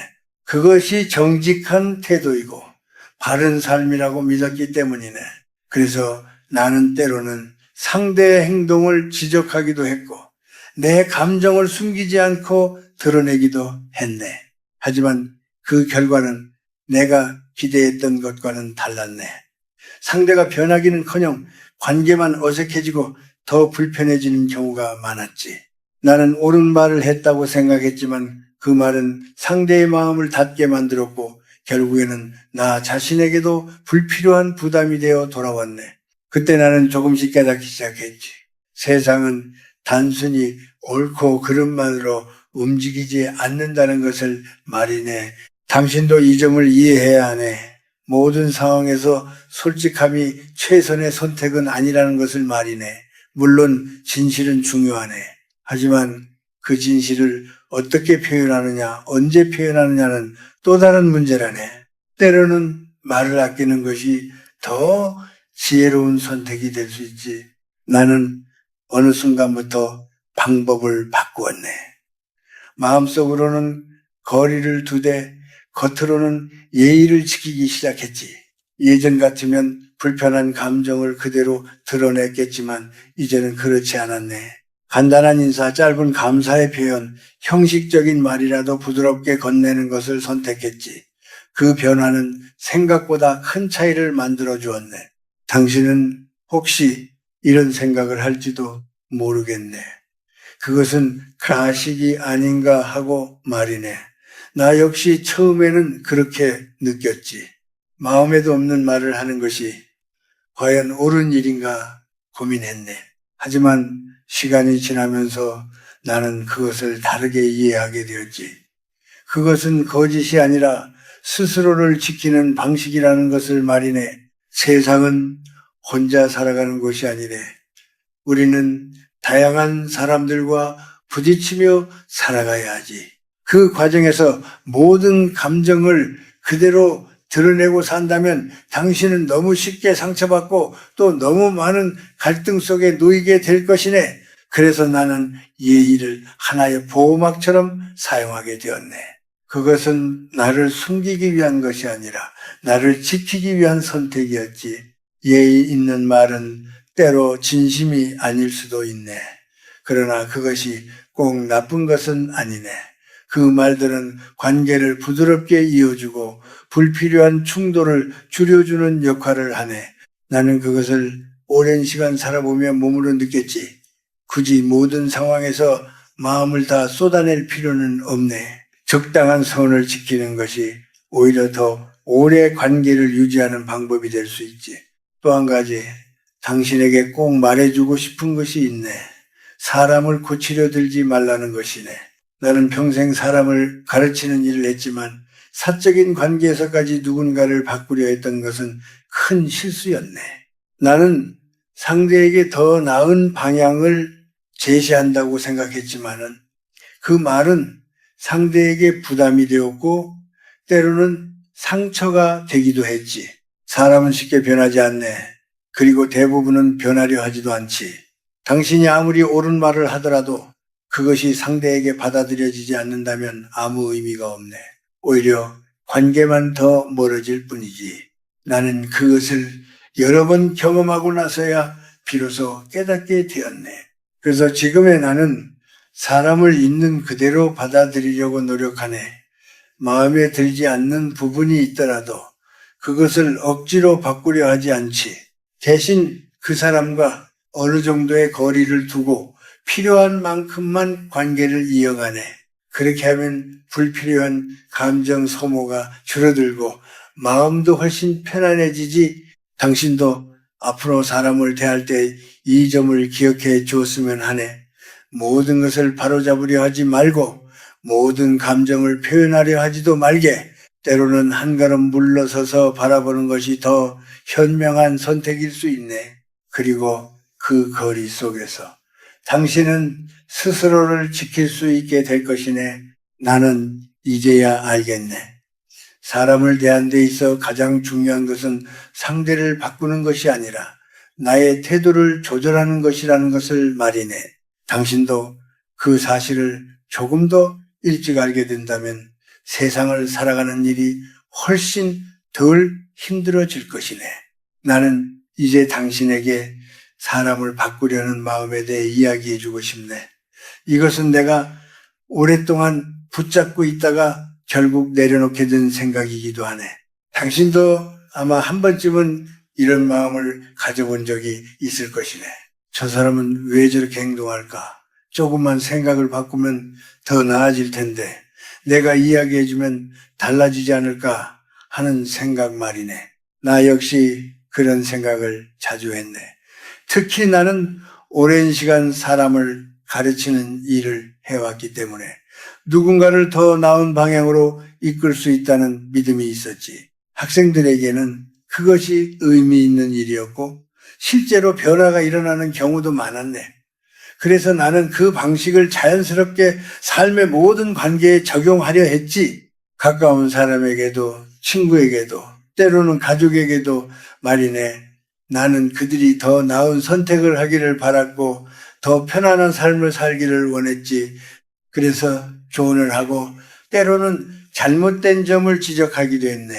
그것이 정직한 태도이고 바른 삶이라고 믿었기 때문이네. 그래서 나는 때로는 상대의 행동을 지적하기도 했고 내 감정을 숨기지 않고 드러내기도 했네. 하지만 그 결과는 내가 기대했던 것과는 달랐네. 상대가 변하기는커녕 관계만 어색해지고 더 불편해지는 경우가 많았지. 나는 옳은 말을 했다고 생각했지만 그 말은 상대의 마음을 닫게 만들었고 결국에는 나 자신에게도 불필요한 부담이 되어 돌아왔네. 그때 나는 조금씩 깨닫기 시작했지. 세상은 단순히 옳고 그름만으로 움직이지 않는다는 것을 말이네. 당신도 이 점을 이해해야 하네. 모든 상황에서 솔직함이 최선의 선택은 아니라는 것을 말이네. 물론 진실은 중요하네. 하지만 그 진실을 어떻게 표현하느냐, 언제 표현하느냐는 또 다른 문제라네. 때로는 말을 아끼는 것이 더 지혜로운 선택이 될 수 있지. 나는 어느 순간부터 방법을 바꾸었네. 마음속으로는 거리를 두되 겉으로는 예의를 지키기 시작했지. 예전 같으면 불편한 감정을 그대로 드러냈겠지만 이제는 그렇지 않았네. 간단한 인사, 짧은 감사의 표현, 형식적인 말이라도 부드럽게 건네는 것을 선택했지. 그 변화는 생각보다 큰 차이를 만들어 주었네. 당신은 혹시 이런 생각을 할지도 모르겠네. 그것은 가식이 아닌가 하고 말이네. 나 역시 처음에는 그렇게 느꼈지. 마음에도 없는 말을 하는 것이 과연 옳은 일인가 고민했네. 하지만 시간이 지나면서 나는 그것을 다르게 이해하게 되었지. 그것은 거짓이 아니라 스스로를 지키는 방식이라는 것을 말이네. 세상은 혼자 살아가는 곳이 아니래. 우리는 다양한 사람들과 부딪히며 살아가야 하지. 그 과정에서 모든 감정을 그대로 드러내고 산다면 당신은 너무 쉽게 상처받고 또 너무 많은 갈등 속에 놓이게 될 것이네. 그래서 나는 예의를 하나의 보호막처럼 사용하게 되었네. 그것은 나를 숨기기 위한 것이 아니라 나를 지키기 위한 선택이었지. 예의 있는 말은 때로 진심이 아닐 수도 있네. 그러나 그것이 꼭 나쁜 것은 아니네. 그 말들은 관계를 부드럽게 이어주고 불필요한 충돌을 줄여주는 역할을 하네. 나는 그것을 오랜 시간 살아보며 몸으로 느꼈지. 굳이 모든 상황에서 마음을 다 쏟아낼 필요는 없네. 적당한 선을 지키는 것이 오히려 더 오래 관계를 유지하는 방법이 될 수 있지. 또 한 가지, 당신에게 꼭 말해주고 싶은 것이 있네. 사람을 고치려 들지 말라는 것이네. 나는 평생 사람을 가르치는 일을 했지만 사적인 관계에서까지 누군가를 바꾸려 했던 것은 큰 실수였네. 나는 상대에게 더 나은 방향을 제시한다고 생각했지만은 그 말은 상대에게 부담이 되었고 때로는 상처가 되기도 했지. 사람은 쉽게 변하지 않네. 그리고 대부분은 변하려 하지도 않지. 당신이 아무리 옳은 말을 하더라도 그것이 상대에게 받아들여지지 않는다면 아무 의미가 없네. 오히려 관계만 더 멀어질 뿐이지. 나는 그것을 여러 번 경험하고 나서야 비로소 깨닫게 되었네. 그래서 지금의 나는 사람을 있는 그대로 받아들이려고 노력하네. 마음에 들지 않는 부분이 있더라도 그것을 억지로 바꾸려 하지 않지. 대신 그 사람과 어느 정도의 거리를 두고 필요한 만큼만 관계를 이어가네. 그렇게 하면 불필요한 감정 소모가 줄어들고 마음도 훨씬 편안해지지. 당신도 앞으로 사람을 대할 때 이 점을 기억해 주었으면 하네. 모든 것을 바로잡으려 하지 말고 모든 감정을 표현하려 하지도 말게. 때로는 한 걸음 물러서서 바라보는 것이 더 현명한 선택일 수 있네. 그리고 그 거리 속에서 당신은 스스로를 지킬 수 있게 될 것이네. 나는 이제야 알겠네. 사람을 대한 데 있어 가장 중요한 것은 상대를 바꾸는 것이 아니라 나의 태도를 조절하는 것이라는 것을 말이네. 당신도 그 사실을 조금 더 일찍 알게 된다면 세상을 살아가는 일이 훨씬 덜 힘들어질 것이네. 나는 이제 당신에게 사람을 바꾸려는 마음에 대해 이야기해 주고 싶네. 이것은 내가 오랫동안 붙잡고 있다가 결국 내려놓게 된 생각이기도 하네. 당신도 아마 한 번쯤은 이런 마음을 가져본 적이 있을 것이네. 저 사람은 왜 저렇게 행동할까? 조금만 생각을 바꾸면 더 나아질 텐데 내가 이야기해주면 달라지지 않을까 하는 생각 말이네. 나 역시 그런 생각을 자주 했네. 특히 나는 오랜 시간 사람을 가르치는 일을 해왔기 때문에 누군가를 더 나은 방향으로 이끌 수 있다는 믿음이 있었지. 학생들에게는 그것이 의미 있는 일이었고 실제로 변화가 일어나는 경우도 많았네. 그래서 나는 그 방식을 자연스럽게 삶의 모든 관계에 적용하려 했지. 가까운 사람에게도 친구에게도 때로는 가족에게도 말이네. 나는 그들이 더 나은 선택을 하기를 바랐고 더 편안한 삶을 살기를 원했지. 그래서 조언을 하고 때로는 잘못된 점을 지적하기도 했네.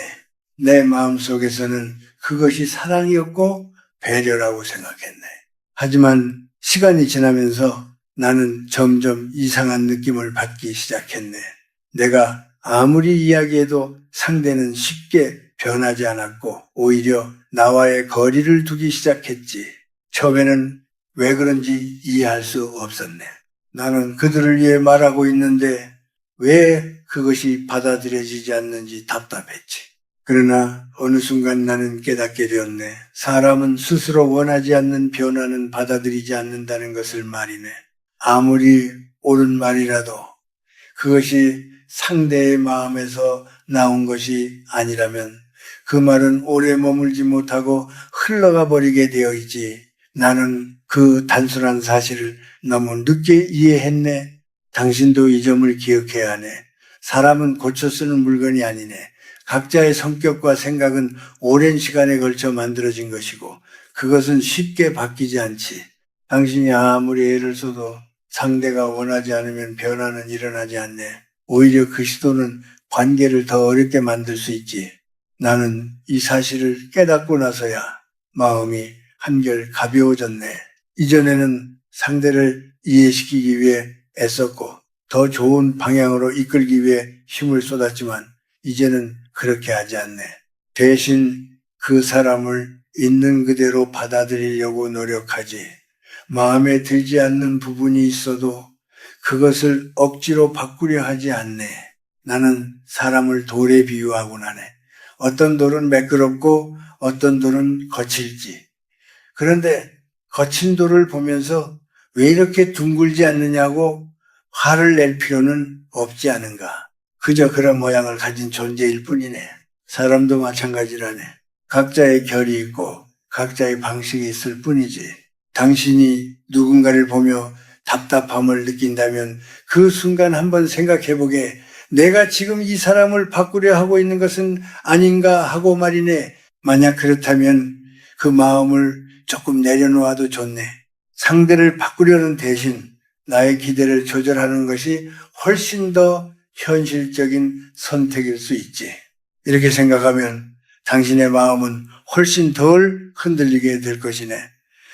내 마음속에서는 그것이 사랑이었고 배려라고 생각했네. 하지만 시간이 지나면서 나는 점점 이상한 느낌을 받기 시작했네. 내가 아무리 이야기해도 상대는 쉽게 변하지 않았고 오히려 나와의 거리를 두기 시작했지. 처음에는 왜 그런지 이해할 수 없었네. 나는 그들을 위해 말하고 있는데 왜 그것이 받아들여지지 않는지 답답했지. 그러나 어느 순간 나는 깨닫게 되었네. 사람은 스스로 원하지 않는 변화는 받아들이지 않는다는 것을 말이네. 아무리 옳은 말이라도 그것이 상대의 마음에서 나온 것이 아니라면 그 말은 오래 머물지 못하고 흘러가 버리게 되어 있지. 나는 그 단순한 사실을 너무 늦게 이해했네. 당신도 이 점을 기억해야 하네. 사람은 고쳐 쓰는 물건이 아니네. 각자의 성격과 생각은 오랜 시간에 걸쳐 만들어진 것이고 그것은 쉽게 바뀌지 않지. 당신이 아무리 애를 써도 상대가 원하지 않으면 변화는 일어나지 않네. 오히려 그 시도는 관계를 더 어렵게 만들 수 있지. 나는 이 사실을 깨닫고 나서야 마음이 한결 가벼워졌네. 이전에는 상대를 이해시키기 위해 애썼고 더 좋은 방향으로 이끌기 위해 힘을 쏟았지만 이제는 그렇게 하지 않네. 대신 그 사람을 있는 그대로 받아들이려고 노력하지. 마음에 들지 않는 부분이 있어도 그것을 억지로 바꾸려 하지 않네. 나는 사람을 돌에 비유하곤 하네. 어떤 돌은 매끄럽고 어떤 돌은 거칠지. 그런데 거친 돌을 보면서 왜 이렇게 둥글지 않느냐고 화를 낼 필요는 없지 않은가. 그저 그런 모양을 가진 존재일 뿐이네. 사람도 마찬가지라네. 각자의 결이 있고 각자의 방식이 있을 뿐이지. 당신이 누군가를 보며 답답함을 느낀다면 그 순간 한번 생각해보게. 내가 지금 이 사람을 바꾸려 하고 있는 것은 아닌가 하고 말이네. 만약 그렇다면 그 마음을 조금 내려놓아도 좋네. 상대를 바꾸려는 대신 나의 기대를 조절하는 것이 훨씬 더 현실적인 선택일 수 있지. 이렇게 생각하면 당신의 마음은 훨씬 덜 흔들리게 될 것이네.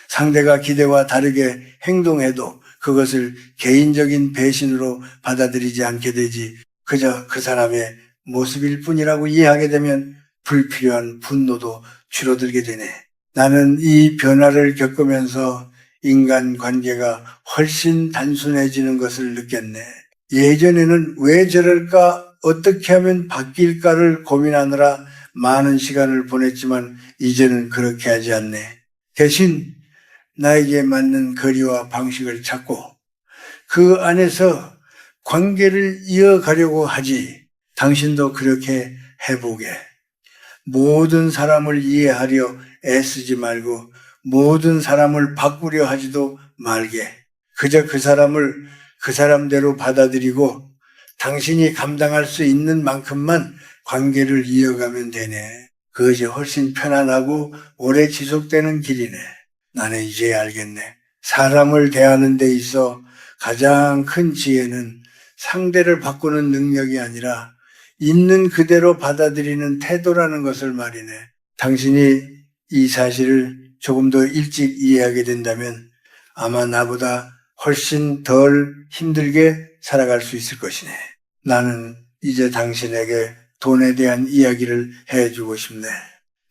상대가 기대와 다르게 행동해도 그것을 개인적인 배신으로 받아들이지 않게 되지. 그저 그 사람의 모습일 뿐이라고 이해하게 되면 불필요한 분노도 줄어들게 되네. 나는 이 변화를 겪으면서 인간관계가 훨씬 단순해지는 것을 느꼈네. 예전에는 왜 저럴까, 어떻게 하면 바뀔까를 고민하느라 많은 시간을 보냈지만 이제는 그렇게 하지 않네. 대신 나에게 맞는 거리와 방식을 찾고 그 안에서 관계를 이어가려고 하지. 당신도 그렇게 해보게. 모든 사람을 이해하려 애쓰지 말고 모든 사람을 바꾸려 하지도 말게. 그저 그 사람을 그 사람대로 받아들이고 당신이 감당할 수 있는 만큼만 관계를 이어가면 되네. 그것이 훨씬 편안하고 오래 지속되는 길이네. 나는 이제 알겠네. 사람을 대하는 데 있어 가장 큰 지혜는 상대를 바꾸는 능력이 아니라 있는 그대로 받아들이는 태도라는 것을 말이네. 당신이 이 사실을 조금 더 일찍 이해하게 된다면 아마 나보다 훨씬 덜 힘들게 살아갈 수 있을 것이네. 나는 이제 당신에게 돈에 대한 이야기를 해주고 싶네.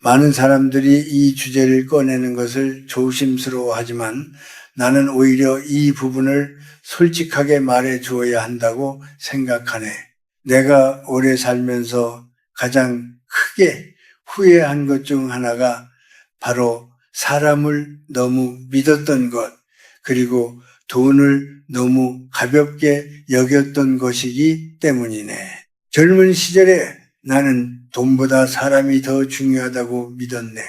많은 사람들이 이 주제를 꺼내는 것을 조심스러워하지만 나는 오히려 이 부분을 솔직하게 말해 주어야 한다고 생각하네. 내가 오래 살면서 가장 크게 후회한 것 중 하나가 바로 사람을 너무 믿었던 것, 그리고 돈을 너무 가볍게 여겼던 것이기 때문이네. 젊은 시절에 나는 돈보다 사람이 더 중요하다고 믿었네.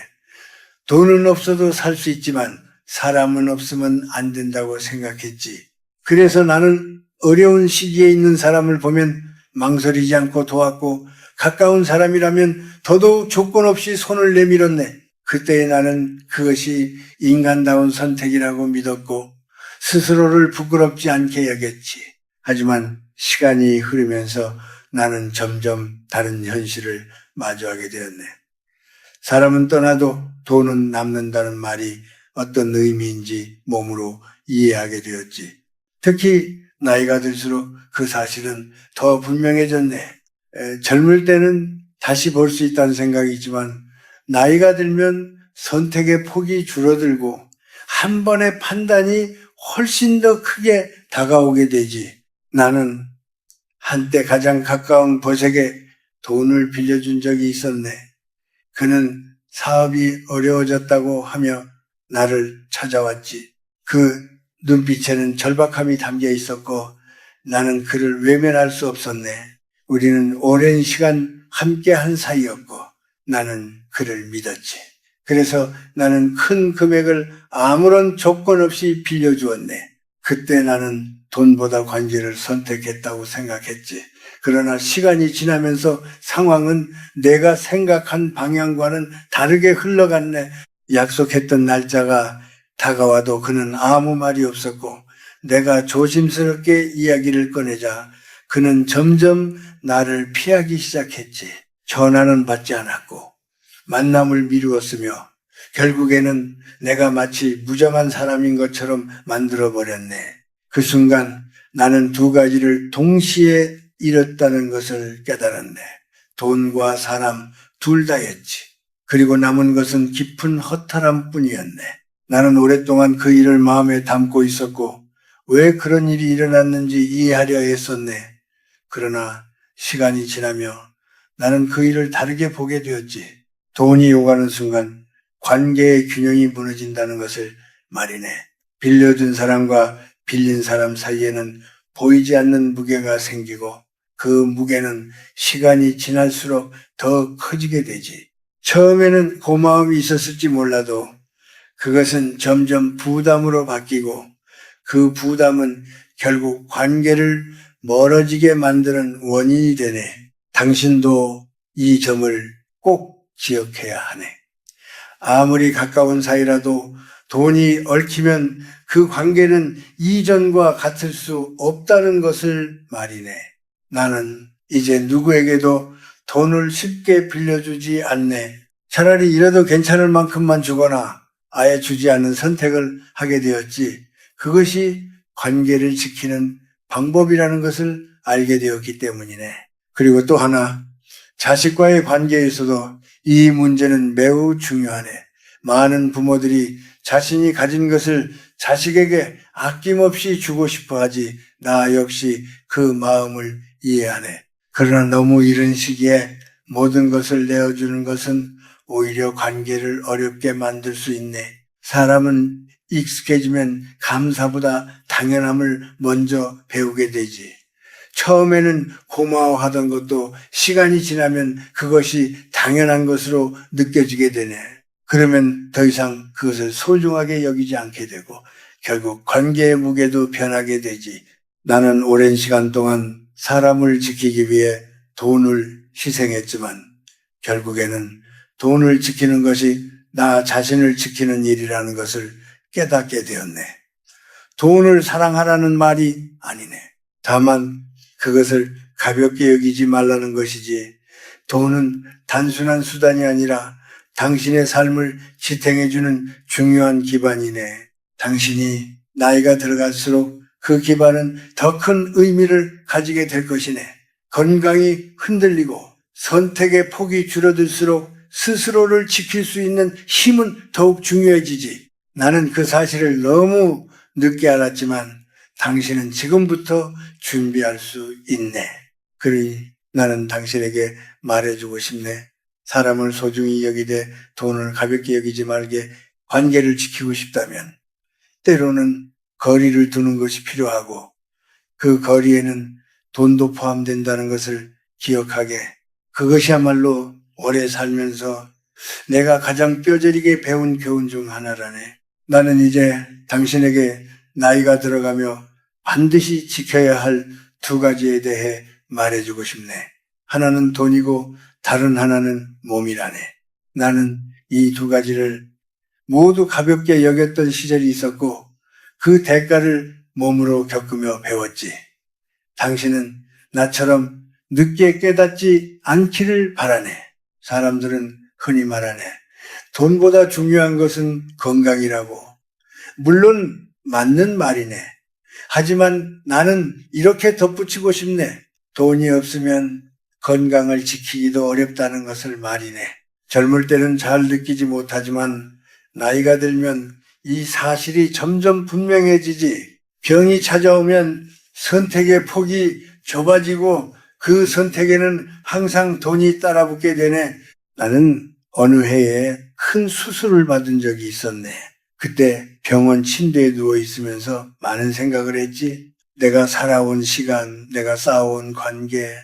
돈은 없어도 살 수 있지만 사람은 없으면 안 된다고 생각했지. 그래서 나는 어려운 시기에 있는 사람을 보면 망설이지 않고 도왔고, 가까운 사람이라면 더더욱 조건 없이 손을 내밀었네. 그때 나는 그것이 인간다운 선택이라고 믿었고 스스로를 부끄럽지 않게 여겼지. 하지만 시간이 흐르면서 나는 점점 다른 현실을 마주하게 되었네. 사람은 떠나도 돈은 남는다는 말이 어떤 의미인지 몸으로 이해하게 되었지. 특히 나이가 들수록 그 사실은 더 분명해졌네. 젊을 때는 다시 볼 수 있다는 생각이 있지만 나이가 들면 선택의 폭이 줄어들고 한 번의 판단이 훨씬 더 크게 다가오게 되지. 나는 한때 가장 가까운 벗에게 돈을 빌려준 적이 있었네. 그는 사업이 어려워졌다고 하며 나를 찾아왔지. 그 눈빛에는 절박함이 담겨 있었고 나는 그를 외면할 수 없었네. 우리는 오랜 시간 함께 한 사이였고 나는 그를 믿었지. 그래서 나는 큰 금액을 아무런 조건 없이 빌려주었네. 그때 나는 돈보다 관계를 선택했다고 생각했지. 그러나 시간이 지나면서 상황은 내가 생각한 방향과는 다르게 흘러갔네. 약속했던 날짜가 다가와도 그는 아무 말이 없었고 내가 조심스럽게 이야기를 꺼내자 그는 점점 나를 피하기 시작했지. 전화는 받지 않았고 만남을 미루었으며 결국에는 내가 마치 무정한 사람인 것처럼 만들어버렸네. 그 순간 나는 두 가지를 동시에 잃었다는 것을 깨달았네. 돈과 사람 둘 다였지. 그리고 남은 것은 깊은 허탈함 뿐이었네. 나는 오랫동안 그 일을 마음에 담고 있었고 왜 그런 일이 일어났는지 이해하려 했었네. 그러나 시간이 지나며 나는 그 일을 다르게 보게 되었지. 돈이 오가는 순간 관계의 균형이 무너진다는 것을 말이네. 빌려준 사람과 빌린 사람 사이에는 보이지 않는 무게가 생기고 그 무게는 시간이 지날수록 더 커지게 되지. 처음에는 고마움이 있었을지 몰라도 그것은 점점 부담으로 바뀌고 그 부담은 결국 관계를 멀어지게 만드는 원인이 되네. 당신도 이 점을 꼭 기억해야 하네. 아무리 가까운 사이라도 돈이 얽히면 그 관계는 이전과 같을 수 없다는 것을 말이네. 나는 이제 누구에게도 돈을 쉽게 빌려주지 않네. 차라리 이래도 괜찮을 만큼만 주거나 아예 주지 않는 선택을 하게 되었지. 그것이 관계를 지키는 방법이라는 것을 알게 되었기 때문이네. 그리고 또 하나, 자식과의 관계에서도 이 문제는 매우 중요하네. 많은 부모들이 자신이 가진 것을 자식에게 아낌없이 주고 싶어 하지 나 역시 그 마음을 이해하네. 그러나 너무 이른 시기에 모든 것을 내어주는 것은 오히려 관계를 어렵게 만들 수 있네. 사람은 익숙해지면 감사보다 당연함을 먼저 배우게 되지. 처음에는 고마워하던 것도 시간이 지나면 그것이 당연한 것으로 느껴지게 되네. 그러면 더 이상 그것을 소중하게 여기지 않게 되고 결국 관계의 무게도 변하게 되지. 나는 오랜 시간 동안 사람을 지키기 위해 돈을 희생했지만 결국에는 돈을 지키는 것이 나 자신을 지키는 일이라는 것을 깨닫게 되었네. 돈을 사랑하라는 말이 아니네. 다만 그것을 가볍게 여기지 말라는 것이지. 돈은 단순한 수단이 아니라 당신의 삶을 지탱해주는 중요한 기반이네. 당신이 나이가 들어갈수록 그 기반은 더 큰 의미를 가지게 될 것이네. 건강이 흔들리고 선택의 폭이 줄어들수록 스스로를 지킬 수 있는 힘은 더욱 중요해지지. 나는 그 사실을 너무 늦게 알았지만 당신은 지금부터 준비할 수 있네. 그러니 나는 당신에게 말해주고 싶네. 사람을 소중히 여기되 돈을 가볍게 여기지 말게 관계를 지키고 싶다면 때로는 거리를 두는 것이 필요하고 그 거리에는 돈도 포함된다는 것을 기억하게. 그것이야말로 오래 살면서 내가 가장 뼈저리게 배운 교훈 중 하나라네. 나는 이제 당신에게 나이가 들어가며 반드시 지켜야 할 두 가지에 대해 말해주고 싶네. 하나는 돈이고 다른 하나는 몸이라네. 나는 이 두 가지를 모두 가볍게 여겼던 시절이 있었고 그 대가를 몸으로 겪으며 배웠지. 당신은 나처럼 늦게 깨닫지 않기를 바라네. 사람들은 흔히 말하네. 돈보다 중요한 것은 건강이라고. 물론 맞는 말이네. 하지만 나는 이렇게 덧붙이고 싶네. 돈이 없으면 건강을 지키기도 어렵다는 것을 말이네. 젊을 때는 잘 느끼지 못하지만 나이가 들면 이 사실이 점점 분명해지지. 병이 찾아오면 선택의 폭이 좁아지고 그 선택에는 항상 돈이 따라붙게 되네. 나는 어느 해에 큰 수술을 받은 적이 있었네. 그때 병원 침대에 누워 있으면서 많은 생각을 했지. 내가 살아온 시간, 내가 쌓아온 관계,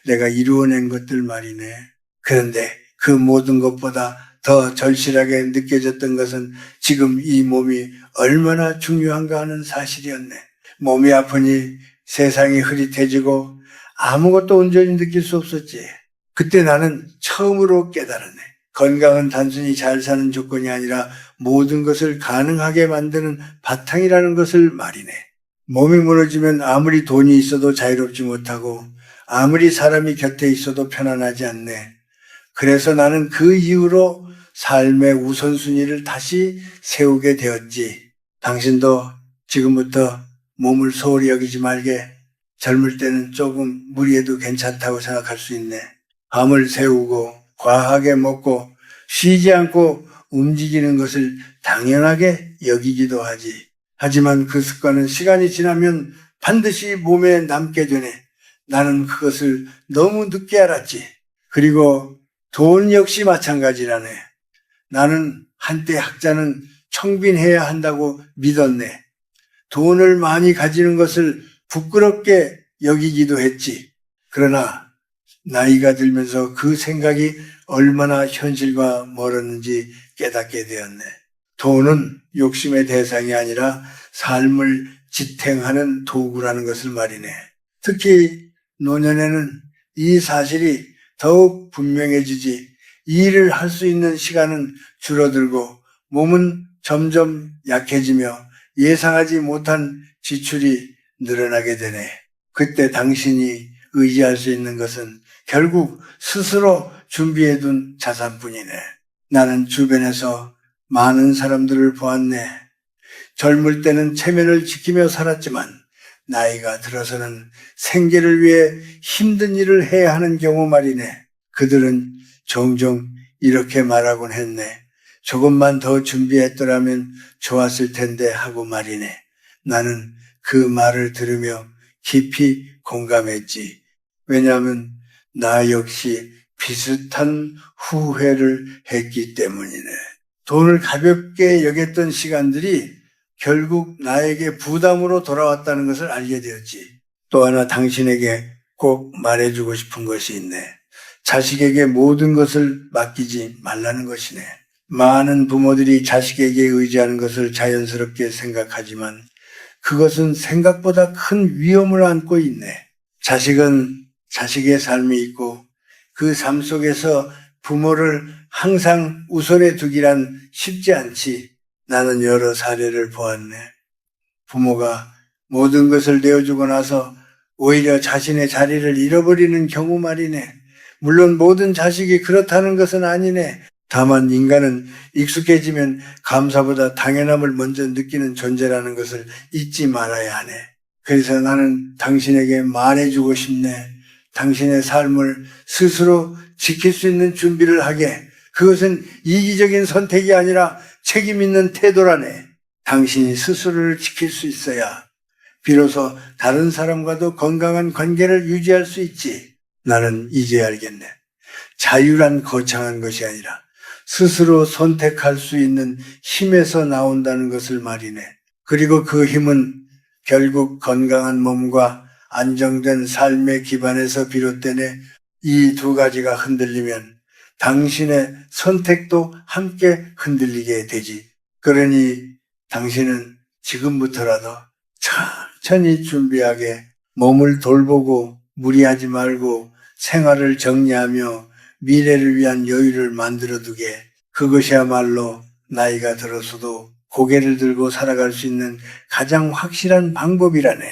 내가 이루어낸 것들 말이네. 그런데 그 모든 것보다 더 절실하게 느껴졌던 것은 지금 이 몸이 얼마나 중요한가 하는 사실이었네. 몸이 아프니 세상이 흐릿해지고 아무것도 온전히 느낄 수 없었지. 그때 나는 처음으로 깨달았네. 건강은 단순히 잘 사는 조건이 아니라 모든 것을 가능하게 만드는 바탕이라는 것을 말이네. 몸이 무너지면 아무리 돈이 있어도 자유롭지 못하고 아무리 사람이 곁에 있어도 편안하지 않네. 그래서 나는 그 이후로 삶의 우선순위를 다시 세우게 되었지. 당신도 지금부터 몸을 소홀히 여기지 말게. 젊을 때는 조금 무리해도 괜찮다고 생각할 수 있네. 밤을 새우고 과하게 먹고 쉬지 않고 움직이는 것을 당연하게 여기기도 하지. 하지만 그 습관은 시간이 지나면 반드시 몸에 남게 되네. 나는 그것을 너무 늦게 알았지. 그리고 돈 역시 마찬가지라네. 나는 한때 학자는 청빈해야 한다고 믿었네. 돈을 많이 가지는 것을 부끄럽게 여기기도 했지. 그러나 나이가 들면서 그 생각이 얼마나 현실과 멀었는지 깨닫게 되었네. 돈은 욕심의 대상이 아니라 삶을 지탱하는 도구라는 것을 말이네. 특히 노년에는 이 사실이 더욱 분명해지지. 일을 할 수 있는 시간은 줄어들고 몸은 점점 약해지며 예상하지 못한 지출이 늘어나게 되네. 그때 당신이 의지할 수 있는 것은 결국 스스로 준비해둔 자산뿐이네. 나는 주변에서 많은 사람들을 보았네. 젊을 때는 체면을 지키며 살았지만 나이가 들어서는 생계를 위해 힘든 일을 해야 하는 경우 말이네. 그들은 종종 이렇게 말하곤 했네. 조금만 더 준비했더라면 좋았을 텐데 하고 말이네. 나는 그 말을 들으며 깊이 공감했지. 왜냐하면 나 역시 비슷한 후회를 했기 때문이네. 돈을 가볍게 여겼던 시간들이 결국 나에게 부담으로 돌아왔다는 것을 알게 되었지. 또 하나 당신에게 꼭 말해주고 싶은 것이 있네. 자식에게 모든 것을 맡기지 말라는 것이네. 많은 부모들이 자식에게 의지하는 것을 자연스럽게 생각하지만 그것은 생각보다 큰 위험을 안고 있네. 자식은 자식의 삶이 있고 그 삶 속에서 부모를 항상 우선에 두기란 쉽지 않지. 나는 여러 사례를 보았네. 부모가 모든 것을 내어주고 나서 오히려 자신의 자리를 잃어버리는 경우 말이네. 물론 모든 자식이 그렇다는 것은 아니네. 다만 인간은 익숙해지면 감사보다 당연함을 먼저 느끼는 존재라는 것을 잊지 말아야 하네. 그래서 나는 당신에게 말해주고 싶네. 당신의 삶을 스스로 지킬 수 있는 준비를 하게. 그것은 이기적인 선택이 아니라 책임 있는 태도라네. 당신이 스스로를 지킬 수 있어야 비로소 다른 사람과도 건강한 관계를 유지할 수 있지. 나는 이제 알겠네. 자유란 거창한 것이 아니라 스스로 선택할 수 있는 힘에서 나온다는 것을 말이네. 그리고 그 힘은 결국 건강한 몸과 안정된 삶의 기반에서 비롯되네. 이 두 가지가 흔들리면 당신의 선택도 함께 흔들리게 되지. 그러니 당신은 지금부터라도 천천히 준비하게 몸을 돌보고 무리하지 말고 생활을 정리하며 미래를 위한 여유를 만들어두게. 그것이야말로 나이가 들어서도 고개를 들고 살아갈 수 있는 가장 확실한 방법이라네.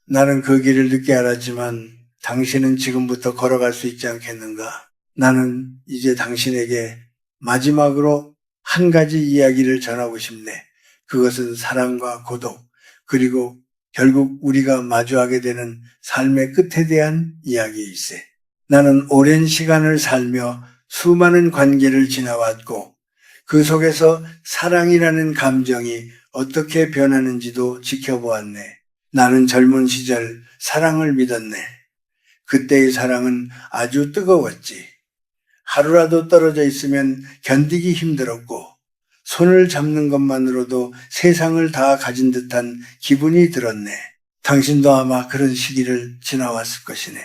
나는 그 길을 늦게 알았지만 당신은 지금부터 걸어갈 수 있지 않겠는가? 나는 이제 당신에게 마지막으로 한 가지 이야기를 전하고 싶네. 그것은 사랑과 고독, 그리고 결국 우리가 마주하게 되는 삶의 끝에 대한 이야기일세. 나는 오랜 시간을 살며 수많은 관계를 지나왔고 그 속에서 사랑이라는 감정이 어떻게 변하는지도 지켜보았네. 나는 젊은 시절 사랑을 믿었네. 그때의 사랑은 아주 뜨거웠지. 하루라도 떨어져 있으면 견디기 힘들었고 손을 잡는 것만으로도 세상을 다 가진 듯한 기분이 들었네. 당신도 아마 그런 시기를 지나왔을 것이네.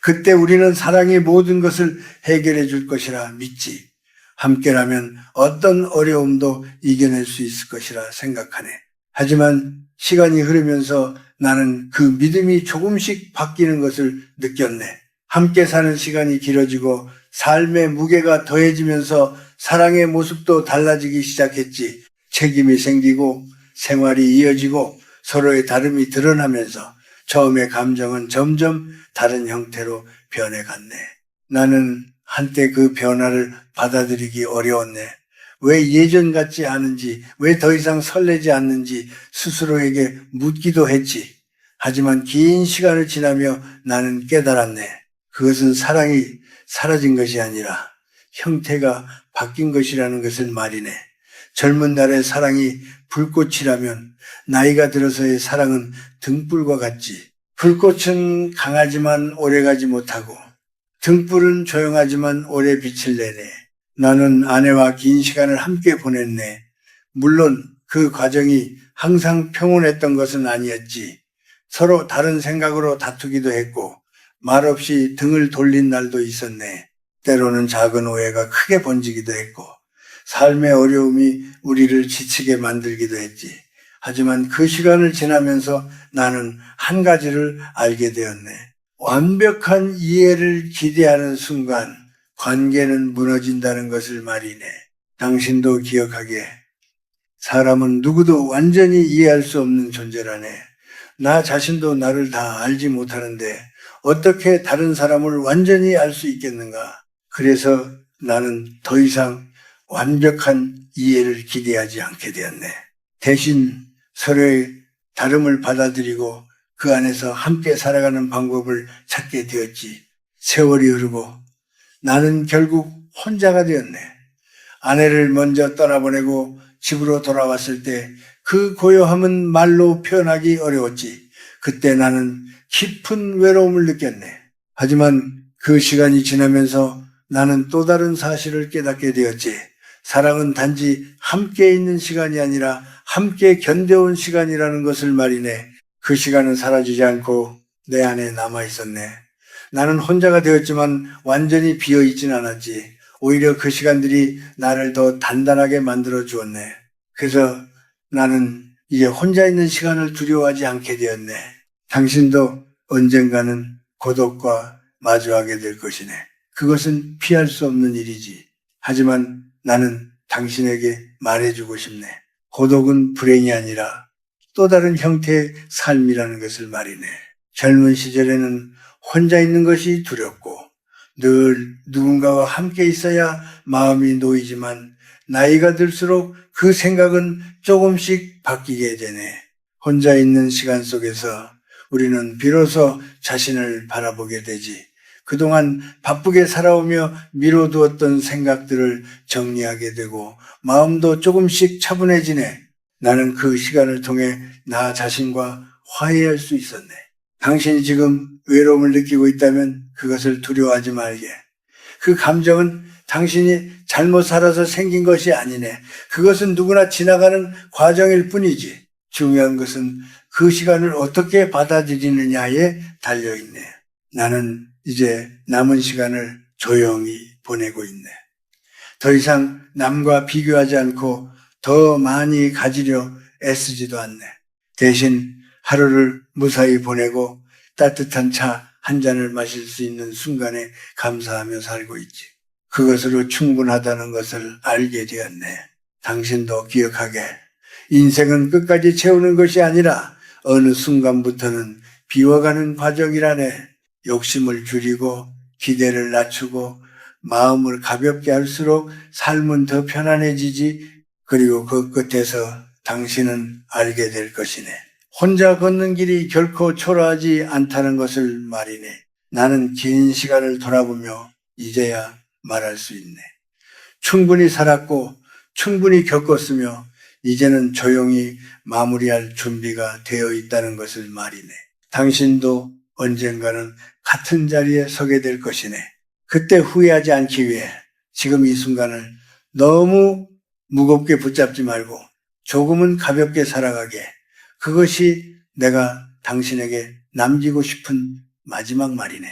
그때 우리는 사랑의 모든 것을 해결해 줄 것이라 믿지. 함께라면 어떤 어려움도 이겨낼 수 있을 것이라 생각하네. 하지만 시간이 흐르면서 나는 그 믿음이 조금씩 바뀌는 것을 느꼈네. 함께 사는 시간이 길어지고 삶의 무게가 더해지면서 사랑의 모습도 달라지기 시작했지. 책임이 생기고 생활이 이어지고 서로의 다름이 드러나면서 처음의 감정은 점점 다른 형태로 변해갔네. 나는 한때 그 변화를 받아들이기 어려웠네. 왜 예전 같지 않은지, 왜 더 이상 설레지 않는지 스스로에게 묻기도 했지. 하지만 긴 시간을 지나며 나는 깨달았네. 그것은 사랑이 사라진 것이 아니라 형태가 바뀐 것이라는 것을 말이네. 젊은 날의 사랑이 불꽃이라면 나이가 들어서의 사랑은 등불과 같지. 불꽃은 강하지만 오래가지 못하고 등불은 조용하지만 오래 빛을 내네. 나는 아내와 긴 시간을 함께 보냈네. 물론 그 과정이 항상 평온했던 것은 아니었지. 서로 다른 생각으로 다투기도 했고 말없이 등을 돌린 날도 있었네. 때로는 작은 오해가 크게 번지기도 했고 삶의 어려움이 우리를 지치게 만들기도 했지. 하지만 그 시간을 지나면서 나는 한 가지를 알게 되었네. 완벽한 이해를 기대하는 순간 관계는 무너진다는 것을 말이네. 당신도 기억하게. 사람은 누구도 완전히 이해할 수 없는 존재라네. 나 자신도 나를 다 알지 못하는데 어떻게 다른 사람을 완전히 알 수 있겠는가? 그래서 나는 더 이상 완벽한 이해를 기대하지 않게 되었네. 대신 서로의 다름을 받아들이고 그 안에서 함께 살아가는 방법을 찾게 되었지. 세월이 흐르고 나는 결국 혼자가 되었네. 아내를 먼저 떠나보내고 집으로 돌아왔을 때 그 고요함은 말로 표현하기 어려웠지. 그때 나는 깊은 외로움을 느꼈네. 하지만 그 시간이 지나면서 나는 또 다른 사실을 깨닫게 되었지. 사랑은 단지 함께 있는 시간이 아니라 함께 견뎌온 시간이라는 것을 말이네. 그 시간은 사라지지 않고 내 안에 남아 있었네. 나는 혼자가 되었지만 완전히 비어 있진 않았지. 오히려 그 시간들이 나를 더 단단하게 만들어 주었네. 그래서 나는 이제 혼자 있는 시간을 두려워하지 않게 되었네. 당신도 언젠가는 고독과 마주하게 될 것이네. 그것은 피할 수 없는 일이지. 하지만 나는 당신에게 말해주고 싶네. 고독은 불행이 아니라 또 다른 형태의 삶이라는 것을 말이네. 젊은 시절에는 혼자 있는 것이 두렵고 늘 누군가와 함께 있어야 마음이 놓이지만 나이가 들수록 그 생각은 조금씩 바뀌게 되네. 혼자 있는 시간 속에서 우리는 비로소 자신을 바라보게 되지. 그동안 바쁘게 살아오며 미뤄두었던 생각들을 정리하게 되고 마음도 조금씩 차분해지네. 나는 그 시간을 통해 나 자신과 화해할 수 있었네. 당신이 지금 외로움을 느끼고 있다면 그것을 두려워하지 말게. 그 감정은 당신이 잘못 살아서 생긴 것이 아니네. 그것은 누구나 지나가는 과정일 뿐이지. 중요한 것은 그 시간을 어떻게 받아들이느냐에 달려있네. 나는 이제 남은 시간을 조용히 보내고 있네. 더 이상 남과 비교하지 않고 더 많이 가지려 애쓰지도 않네. 대신 하루를 무사히 보내고 따뜻한 차 한 잔을 마실 수 있는 순간에 감사하며 살고 있지. 그것으로 충분하다는 것을 알게 되었네. 당신도 기억하게. 인생은 끝까지 채우는 것이 아니라 어느 순간부터는 비워가는 과정이라네. 욕심을 줄이고 기대를 낮추고 마음을 가볍게 할수록 삶은 더 편안해지지. 그리고 그 끝에서 당신은 알게 될 것이네. 혼자 걷는 길이 결코 초라하지 않다는 것을 말이네. 나는 긴 시간을 돌아보며 이제야 말할 수 있네. 충분히 살았고 충분히 겪었으며 이제는 조용히 마무리할 준비가 되어 있다는 것을 말이네. 당신도 언젠가는 같은 자리에 서게 될 것이네. 그때 후회하지 않기 위해 지금 이 순간을 너무 무겁게 붙잡지 말고 조금은 가볍게 살아가게. 그것이 내가 당신에게 남기고 싶은 마지막 말이네.